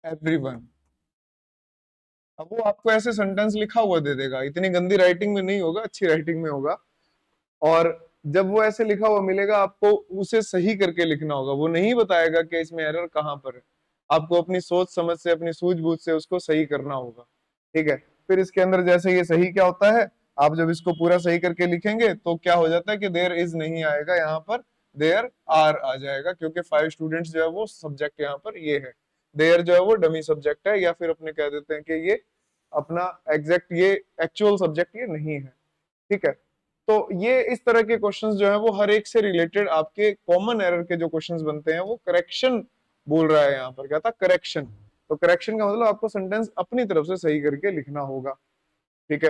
everyone. अब वो आपको ऐसे सेंटेंस लिखा हुआ दे देगा, इतनी गंदी राइटिंग में नहीं होगा, अच्छी राइटिंग में होगा। और जब वो ऐसे लिखा हुआ मिलेगा, आपको उसे सही करके लिखना होगा। वो नहीं बताएगा कि इसमें एरर कहाँ पर है, आपको अपनी सोच समझ से, अपनी सूझबूझ से उसको सही करना होगा। ठीक है, फिर इसके अंदर जैसे ये सही क्या होता है, आप जब इसको पूरा सही करके लिखेंगे तो क्या हो जाता है कि देयर इज नहीं आएगा, यहाँ पर देयर आर आ जाएगा, क्योंकि 5 स्टूडेंट्स जो है वो सब्जेक्ट यहाँ पर ये है। देयर जो है वो डमी सब्जेक्ट है, या फिर अपने कह देते हैं कि ये अपना एग्जैक्ट, ये एक्चुअल सब्जेक्ट ये नहीं है। ठीक है, तो ये इस तरह के क्वेश्चंस जो है वो हर एक से रिलेटेड आपके कॉमन एरर के जो क्वेश्चंस बनते हैं, वो करेक्शन बोल रहा है यहाँ पर, क्या था, करेक्शन। तो करेक्शन का मतलब आपको सेंटेंस अपनी तरफ से सही करके लिखना होगा, ठीक है।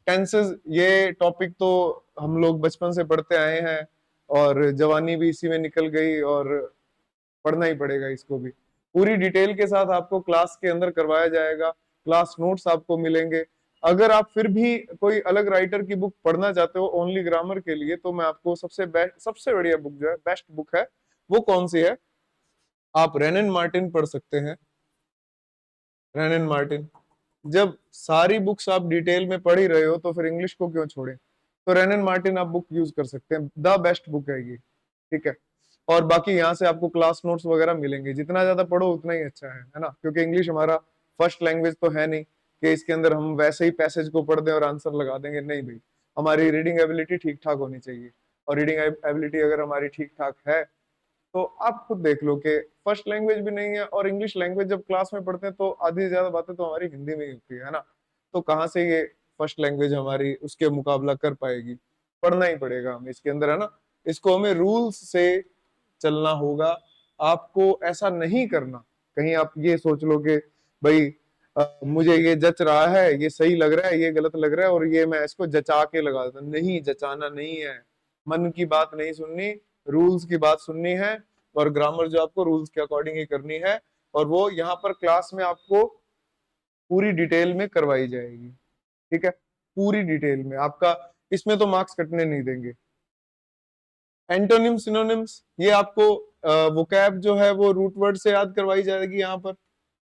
टेंसेस, ये टॉपिक तो हम लोग बचपन से पढ़ते आए हैं और जवानी भी इसी में निकल गई, और पढ़ना ही पड़ेगा इसको भी। पूरी डिटेल के साथ आपको क्लास के अंदर करवाया जाएगा, क्लास नोट्स आपको मिलेंगे। अगर आप फिर भी कोई अलग राइटर की बुक पढ़ना चाहते हो ओनली ग्रामर के लिए, तो मैं आपको सबसे बढ़िया बुक जो है, बेस्ट बुक है, वो कौन सी है? आप रेनन मार्टिन पढ़ सकते हैं। रेनन मार्टिन, जब सारी बुक्स आप डिटेल में पढ़ ही रहे हो तो फिर इंग्लिश को क्यों छोड़ें? तो रेनन मार्टिन आप बुक यूज कर सकते हैं, द बेस्ट बुक है ये, ठीक है। और बाकी यहाँ से आपको क्लास नोट्स वगैरह मिलेंगे, जितना ज्यादा पढ़ो उतना ही अच्छा है ना, क्योंकि इंग्लिश हमारा फर्स्ट लैंग्वेज तो है नहीं कि इसके अंदर हम वैसे ही पैसेज को पढ़ दें और आंसर लगा देंगे, नहीं भाई। हमारी रीडिंग एबिलिटी ठीक ठाक होनी चाहिए, और रीडिंग एबिलिटी अगर हमारी ठीक ठाक है तो आप खुद देख लो कि फर्स्ट लैंग्वेज भी नहीं है, और इंग्लिश लैंग्वेज जब क्लास में पढ़ते हैं तो आधी से ज्यादा बातें तो हमारी हिंदी में ही होती है ना, तो कहाँ से ये फर्स्ट लैंग्वेज हमारी उसके मुकाबला कर पाएगी? पढ़ना ही पड़ेगा हमें इसके अंदर, है ना। इसको हमें रूल्स से चलना होगा। आपको ऐसा नहीं करना कहीं आप ये सोच लो कि भाई मुझे ये जच रहा है, ये सही लग रहा है, ये गलत लग रहा है, और ये मैं इसको जचा के लगा देता हूं। नहीं, जचाना नहीं है, मन की बात नहीं सुननी, रूल्स की बात सुननी है, और ग्रामर जो आपको रूल्स के अकॉर्डिंग ही करनी है, और वो यहाँ पर क्लास में आपको पूरी डिटेल में करवाई जाएगी, ठीक है। पूरी डिटेल में आपका, इसमें तो मार्क्स कटने नहीं देंगे। एंटोनिम सिनोनिम्स, ये आपको वोकैब जो है वो रूट वर्ड से याद करवाई जाएगी। यहाँ पर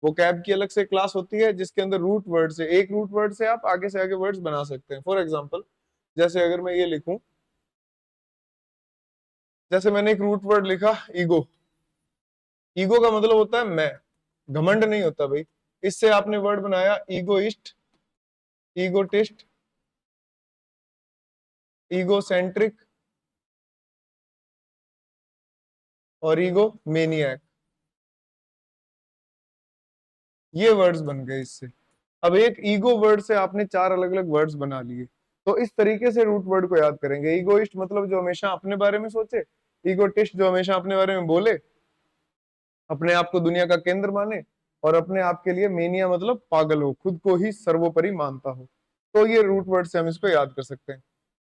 वोकैब की अलग से क्लास होती है, जिसके अंदर रूट वर्ड से, एक रूट वर्ड से आप आगे से आगे वर्ड्स बना सकते हैं। फॉर एग्जांपल, जैसे अगर मैं ये लिखूं, जैसे मैंने एक रूट वर्ड लिखा ईगो। ईगो का मतलब होता है मैं, घमंड नहीं होता भाई। इससे आपने वर्ड बनाया ईगोइस्ट, ईगोटिस्ट, ईगोसेंट्रिक और ईगो मेनियक। ये वर्ड्स बन गए इससे। अब एक ईगो वर्ड से आपने 4 अलग अलग वर्ड्स बना लिए। तो इस तरीके से रूट वर्ड को याद करेंगे। ईगोइस्ट मतलब जो हमेशा अपने बारे में सोचे, ईगोटिस्ट जो हमेशा अपने बारे में बोले, अपने आप को दुनिया का केंद्र माने, और अपने आप के लिए मेनिया मतलब पागल हो, खुद को ही सर्वोपरि मानता हो। तो ये रूट वर्ड से हम इसको याद कर सकते हैं।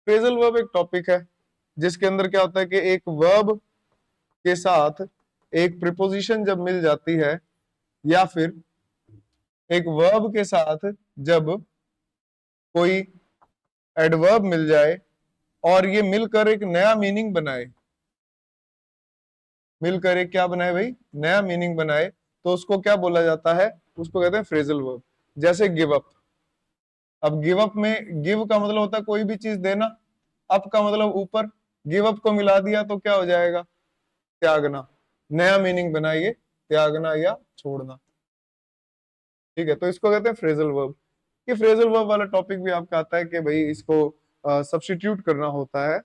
फ्रेजल वर्ब एक टॉपिक है जिसके अंदर क्या होता है कि एक वर्ब के साथ एक प्रीपोजिशन जब मिल जाती है, या फिर एक वर्ब के साथ जब कोई एडवर्ब मिल जाए और ये मिलकर एक नया मीनिंग बनाए, मिलकर एक क्या बनाए भाई, नया मीनिंग बनाए, तो उसको क्या बोला जाता है? उसको कहते हैं फ्रेजल वर्ब। जैसे गिव अप। अब गिव अप में गिव का मतलब होता है कोई भी चीज देना, अप का मतलब ऊपर, गिव अप को मिला दिया तो क्या हो जाएगा? त्यागना। नया मीनिंग बनाइए, त्यागना या छोड़ना, ठीक है। तो इसको कहते हैं फ्रेजल वर्ब। ये फ्रेजल वर्ब वाला टॉपिक भी आपका आता है कि भाई इसको सब्स्टिट्यूट करना होता है।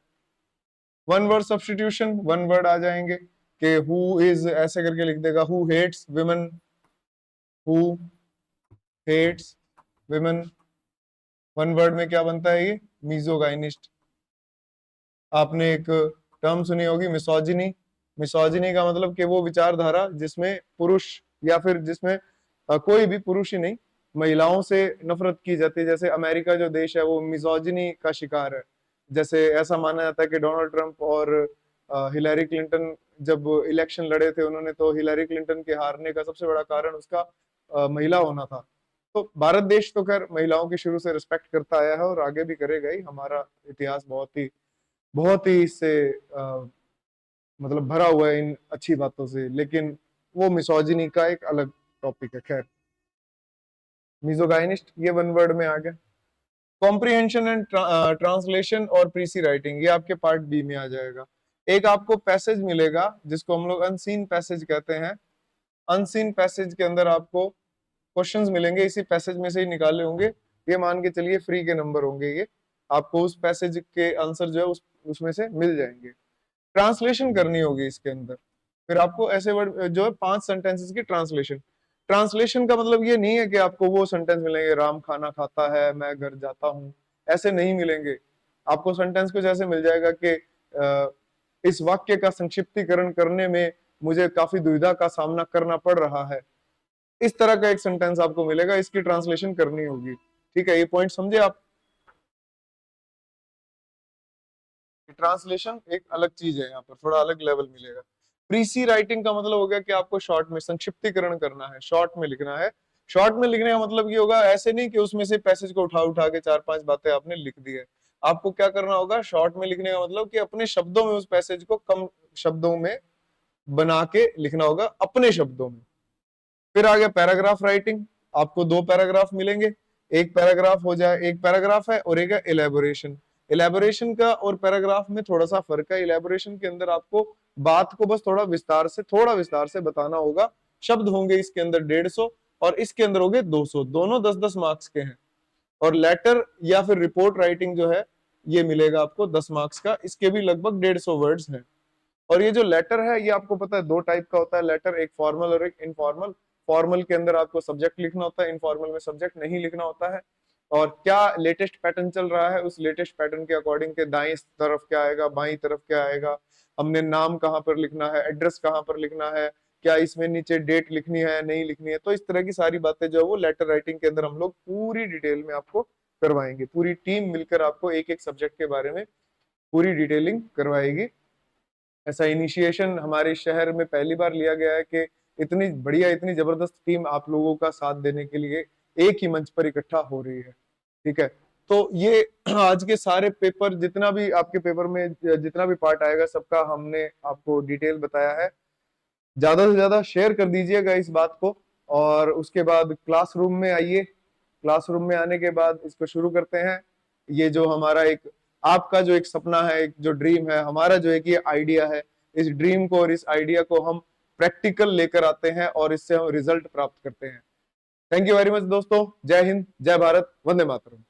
One word substitution, one word आ जाएंगे कि हु इज ऐसे करके लिख देगा, who hates women, who hates women. One word में क्या बनता है? ये मिजोगाइनिस्ट। आपने एक टर्म सुनी होगी मिसोजिनी। मिसोजिनी का मतलब कि वो विचारधारा जिसमें पुरुष, या फिर जिसमें कोई भी पुरुष ही नहीं, महिलाओं से नफरत की जाती है। जैसे अमेरिका जो देश है वो मिसोजिनी का शिकार है। जैसे ऐसा माना जाता है कि डोनाल्ड ट्रंप और हिलरी क्लिंटन जब इलेक्शन लड़े थे, उन्होंने तो हिलरी क्लिंटन के हारने का सबसे बड़ा कारण उसका महिला होना था। तो भारत देश तो खैर महिलाओं की शुरू से रिस्पेक्ट करता आया है और आगे भी करेगा ही। हमारा इतिहास बहुत ही इससे मतलब भरा हुआ है इन अच्छी बातों से, लेकिन वो मिसोजिनी का एक अलग टॉपिक है। खैर, मिजोगाइनिस्ट ये वन वर्ड में आ गया। कॉम्प्रिहेंशन एंड ट्रांसलेशन और प्रीसी राइटिंग, ये आपके पार्ट बी में आ जाएगा। एक आपको पैसेज मिलेगा जिसको हम लोग अनसीन पैसेज कहते हैं। अनसीन पैसेज के अंदर आपको क्वेश्चंस मिलेंगे, इसी पैसेज में से ही निकाले होंगे। ये मान के चलिए फ्री के नंबर होंगे, ये आपको उस पैसेज के आंसर जो है उसमें से मिल जाएंगे। ट्रांसलेशन करनी होगी इसके अंदर। फिर आपको ऐसे वर्ड जो है 5 सेंटेंसेस की ट्रांसलेशन। ट्रांसलेशन का मतलब ये नहीं है कि आपको वो सेंटेंस मिलेंगे, राम खाना खाता है, मैं घर जाता हूँ, ऐसे नहीं मिलेंगे। आपको सेंटेंस कुछ ऐसे मिल जाएगा कि इस वाक्य का संक्षिप्तीकरण करने में मुझे काफी दुविधा का सामना करना पड़ रहा है। इस तरह का एक सेंटेंस आपको मिलेगा, इसकी ट्रांसलेशन करनी होगी। ठीक है, ये पॉइंट समझे आप। ट्रांसलेशन एक अलग चीज है, यहाँ पर थोड़ा अलग लेवल मिलेगा। प्रीसी राइटिंग का मतलब हो गया कि आपको शॉर्ट में संक्षिप्तीकरण करना है, शॉर्ट में लिखना है। शॉर्ट में लिखने का मतलब ये होगा, ऐसे नहीं कि उसमें से पैसेज को उठा उठा के 4-5 बातें आपने लिख दी है। आपको क्या करना होगा, शॉर्ट में लिखने का मतलब कि अपने शब्दों में उस पैसेज को कम शब्दों में बना के लिखना होगा, अपने शब्दों में। फिर आ गया पैराग्राफ राइटिंग। आपको 2 पैराग्राफ मिलेंगे, एक पैराग्राफ हो जाए, एक पैराग्राफ है और एक है इलेबोरेशन। इलेबोरेशन का और पैराग्राफ में थोड़ा सा फर्क है। इलेबोरेशन के अंदर आपको बात को बस थोड़ा विस्तार से बताना होगा। शब्द होंगे इसके अंदर 150 और इसके अंदर होंगे 200, दोनों 10-10 मार्क्स के हैं। और लेटर या फिर रिपोर्ट राइटिंग जो है ये मिलेगा आपको 10 मार्क्स का, इसके भी लगभग 150 वर्ड्स हैं। और ये जो लेटर है ये आपको पता है 2 टाइप का होता है लेटर, एक फॉर्मल और एक इनफॉर्मल। फॉर्मल के अंदर आपको सब्जेक्ट लिखना होता है, इनफॉर्मल में सब्जेक्ट नहीं लिखना होता है। और क्या लेटेस्ट पैटर्न चल रहा है, उस लेटेस्ट पैटर्न के अकॉर्डिंग के दाएं तरफ क्या आएगा, बाईं तरफ क्या आएगा, हमने नाम कहाँ पर लिखना है, एड्रेस कहाँ पर लिखना है, क्या इसमें नीचे डेट लिखनी है नहीं लिखनी है। तो इस तरह की सारी बातें जो है वो लेटर राइटिंग के अंदर हम लोग पूरी डिटेल में आपको करवाएंगे। पूरी टीम मिलकर आपको एक एक सब्जेक्ट के बारे में पूरी डिटेलिंग करवाएगी। ऐसा इनिशिएशन हमारे शहर में पहली बार लिया गया है कि इतनी बढ़िया, इतनी जबरदस्त टीम आप लोगों का साथ देने के लिए एक ही मंच पर इकट्ठा हो रही है। ठीक है, तो ये आज के सारे पेपर, जितना भी आपके पेपर में जितना भी पार्ट आएगा, सबका हमने आपको डिटेल बताया है। ज्यादा से ज्यादा शेयर कर दीजिएगा इस बात को। और उसके बाद क्लासरूम में आइए, क्लासरूम में आने के बाद इसको शुरू करते हैं। ये जो हमारा एक, आपका जो एक सपना है, एक जो ड्रीम है, हमारा जो एक ये आइडिया है, इस ड्रीम को और इस आइडिया को हम प्रैक्टिकल लेकर आते हैं और इससे हम रिजल्ट प्राप्त करते हैं। थैंक यू वेरी मच दोस्तों। जय हिंद, जय भारत, वंदे मातरम।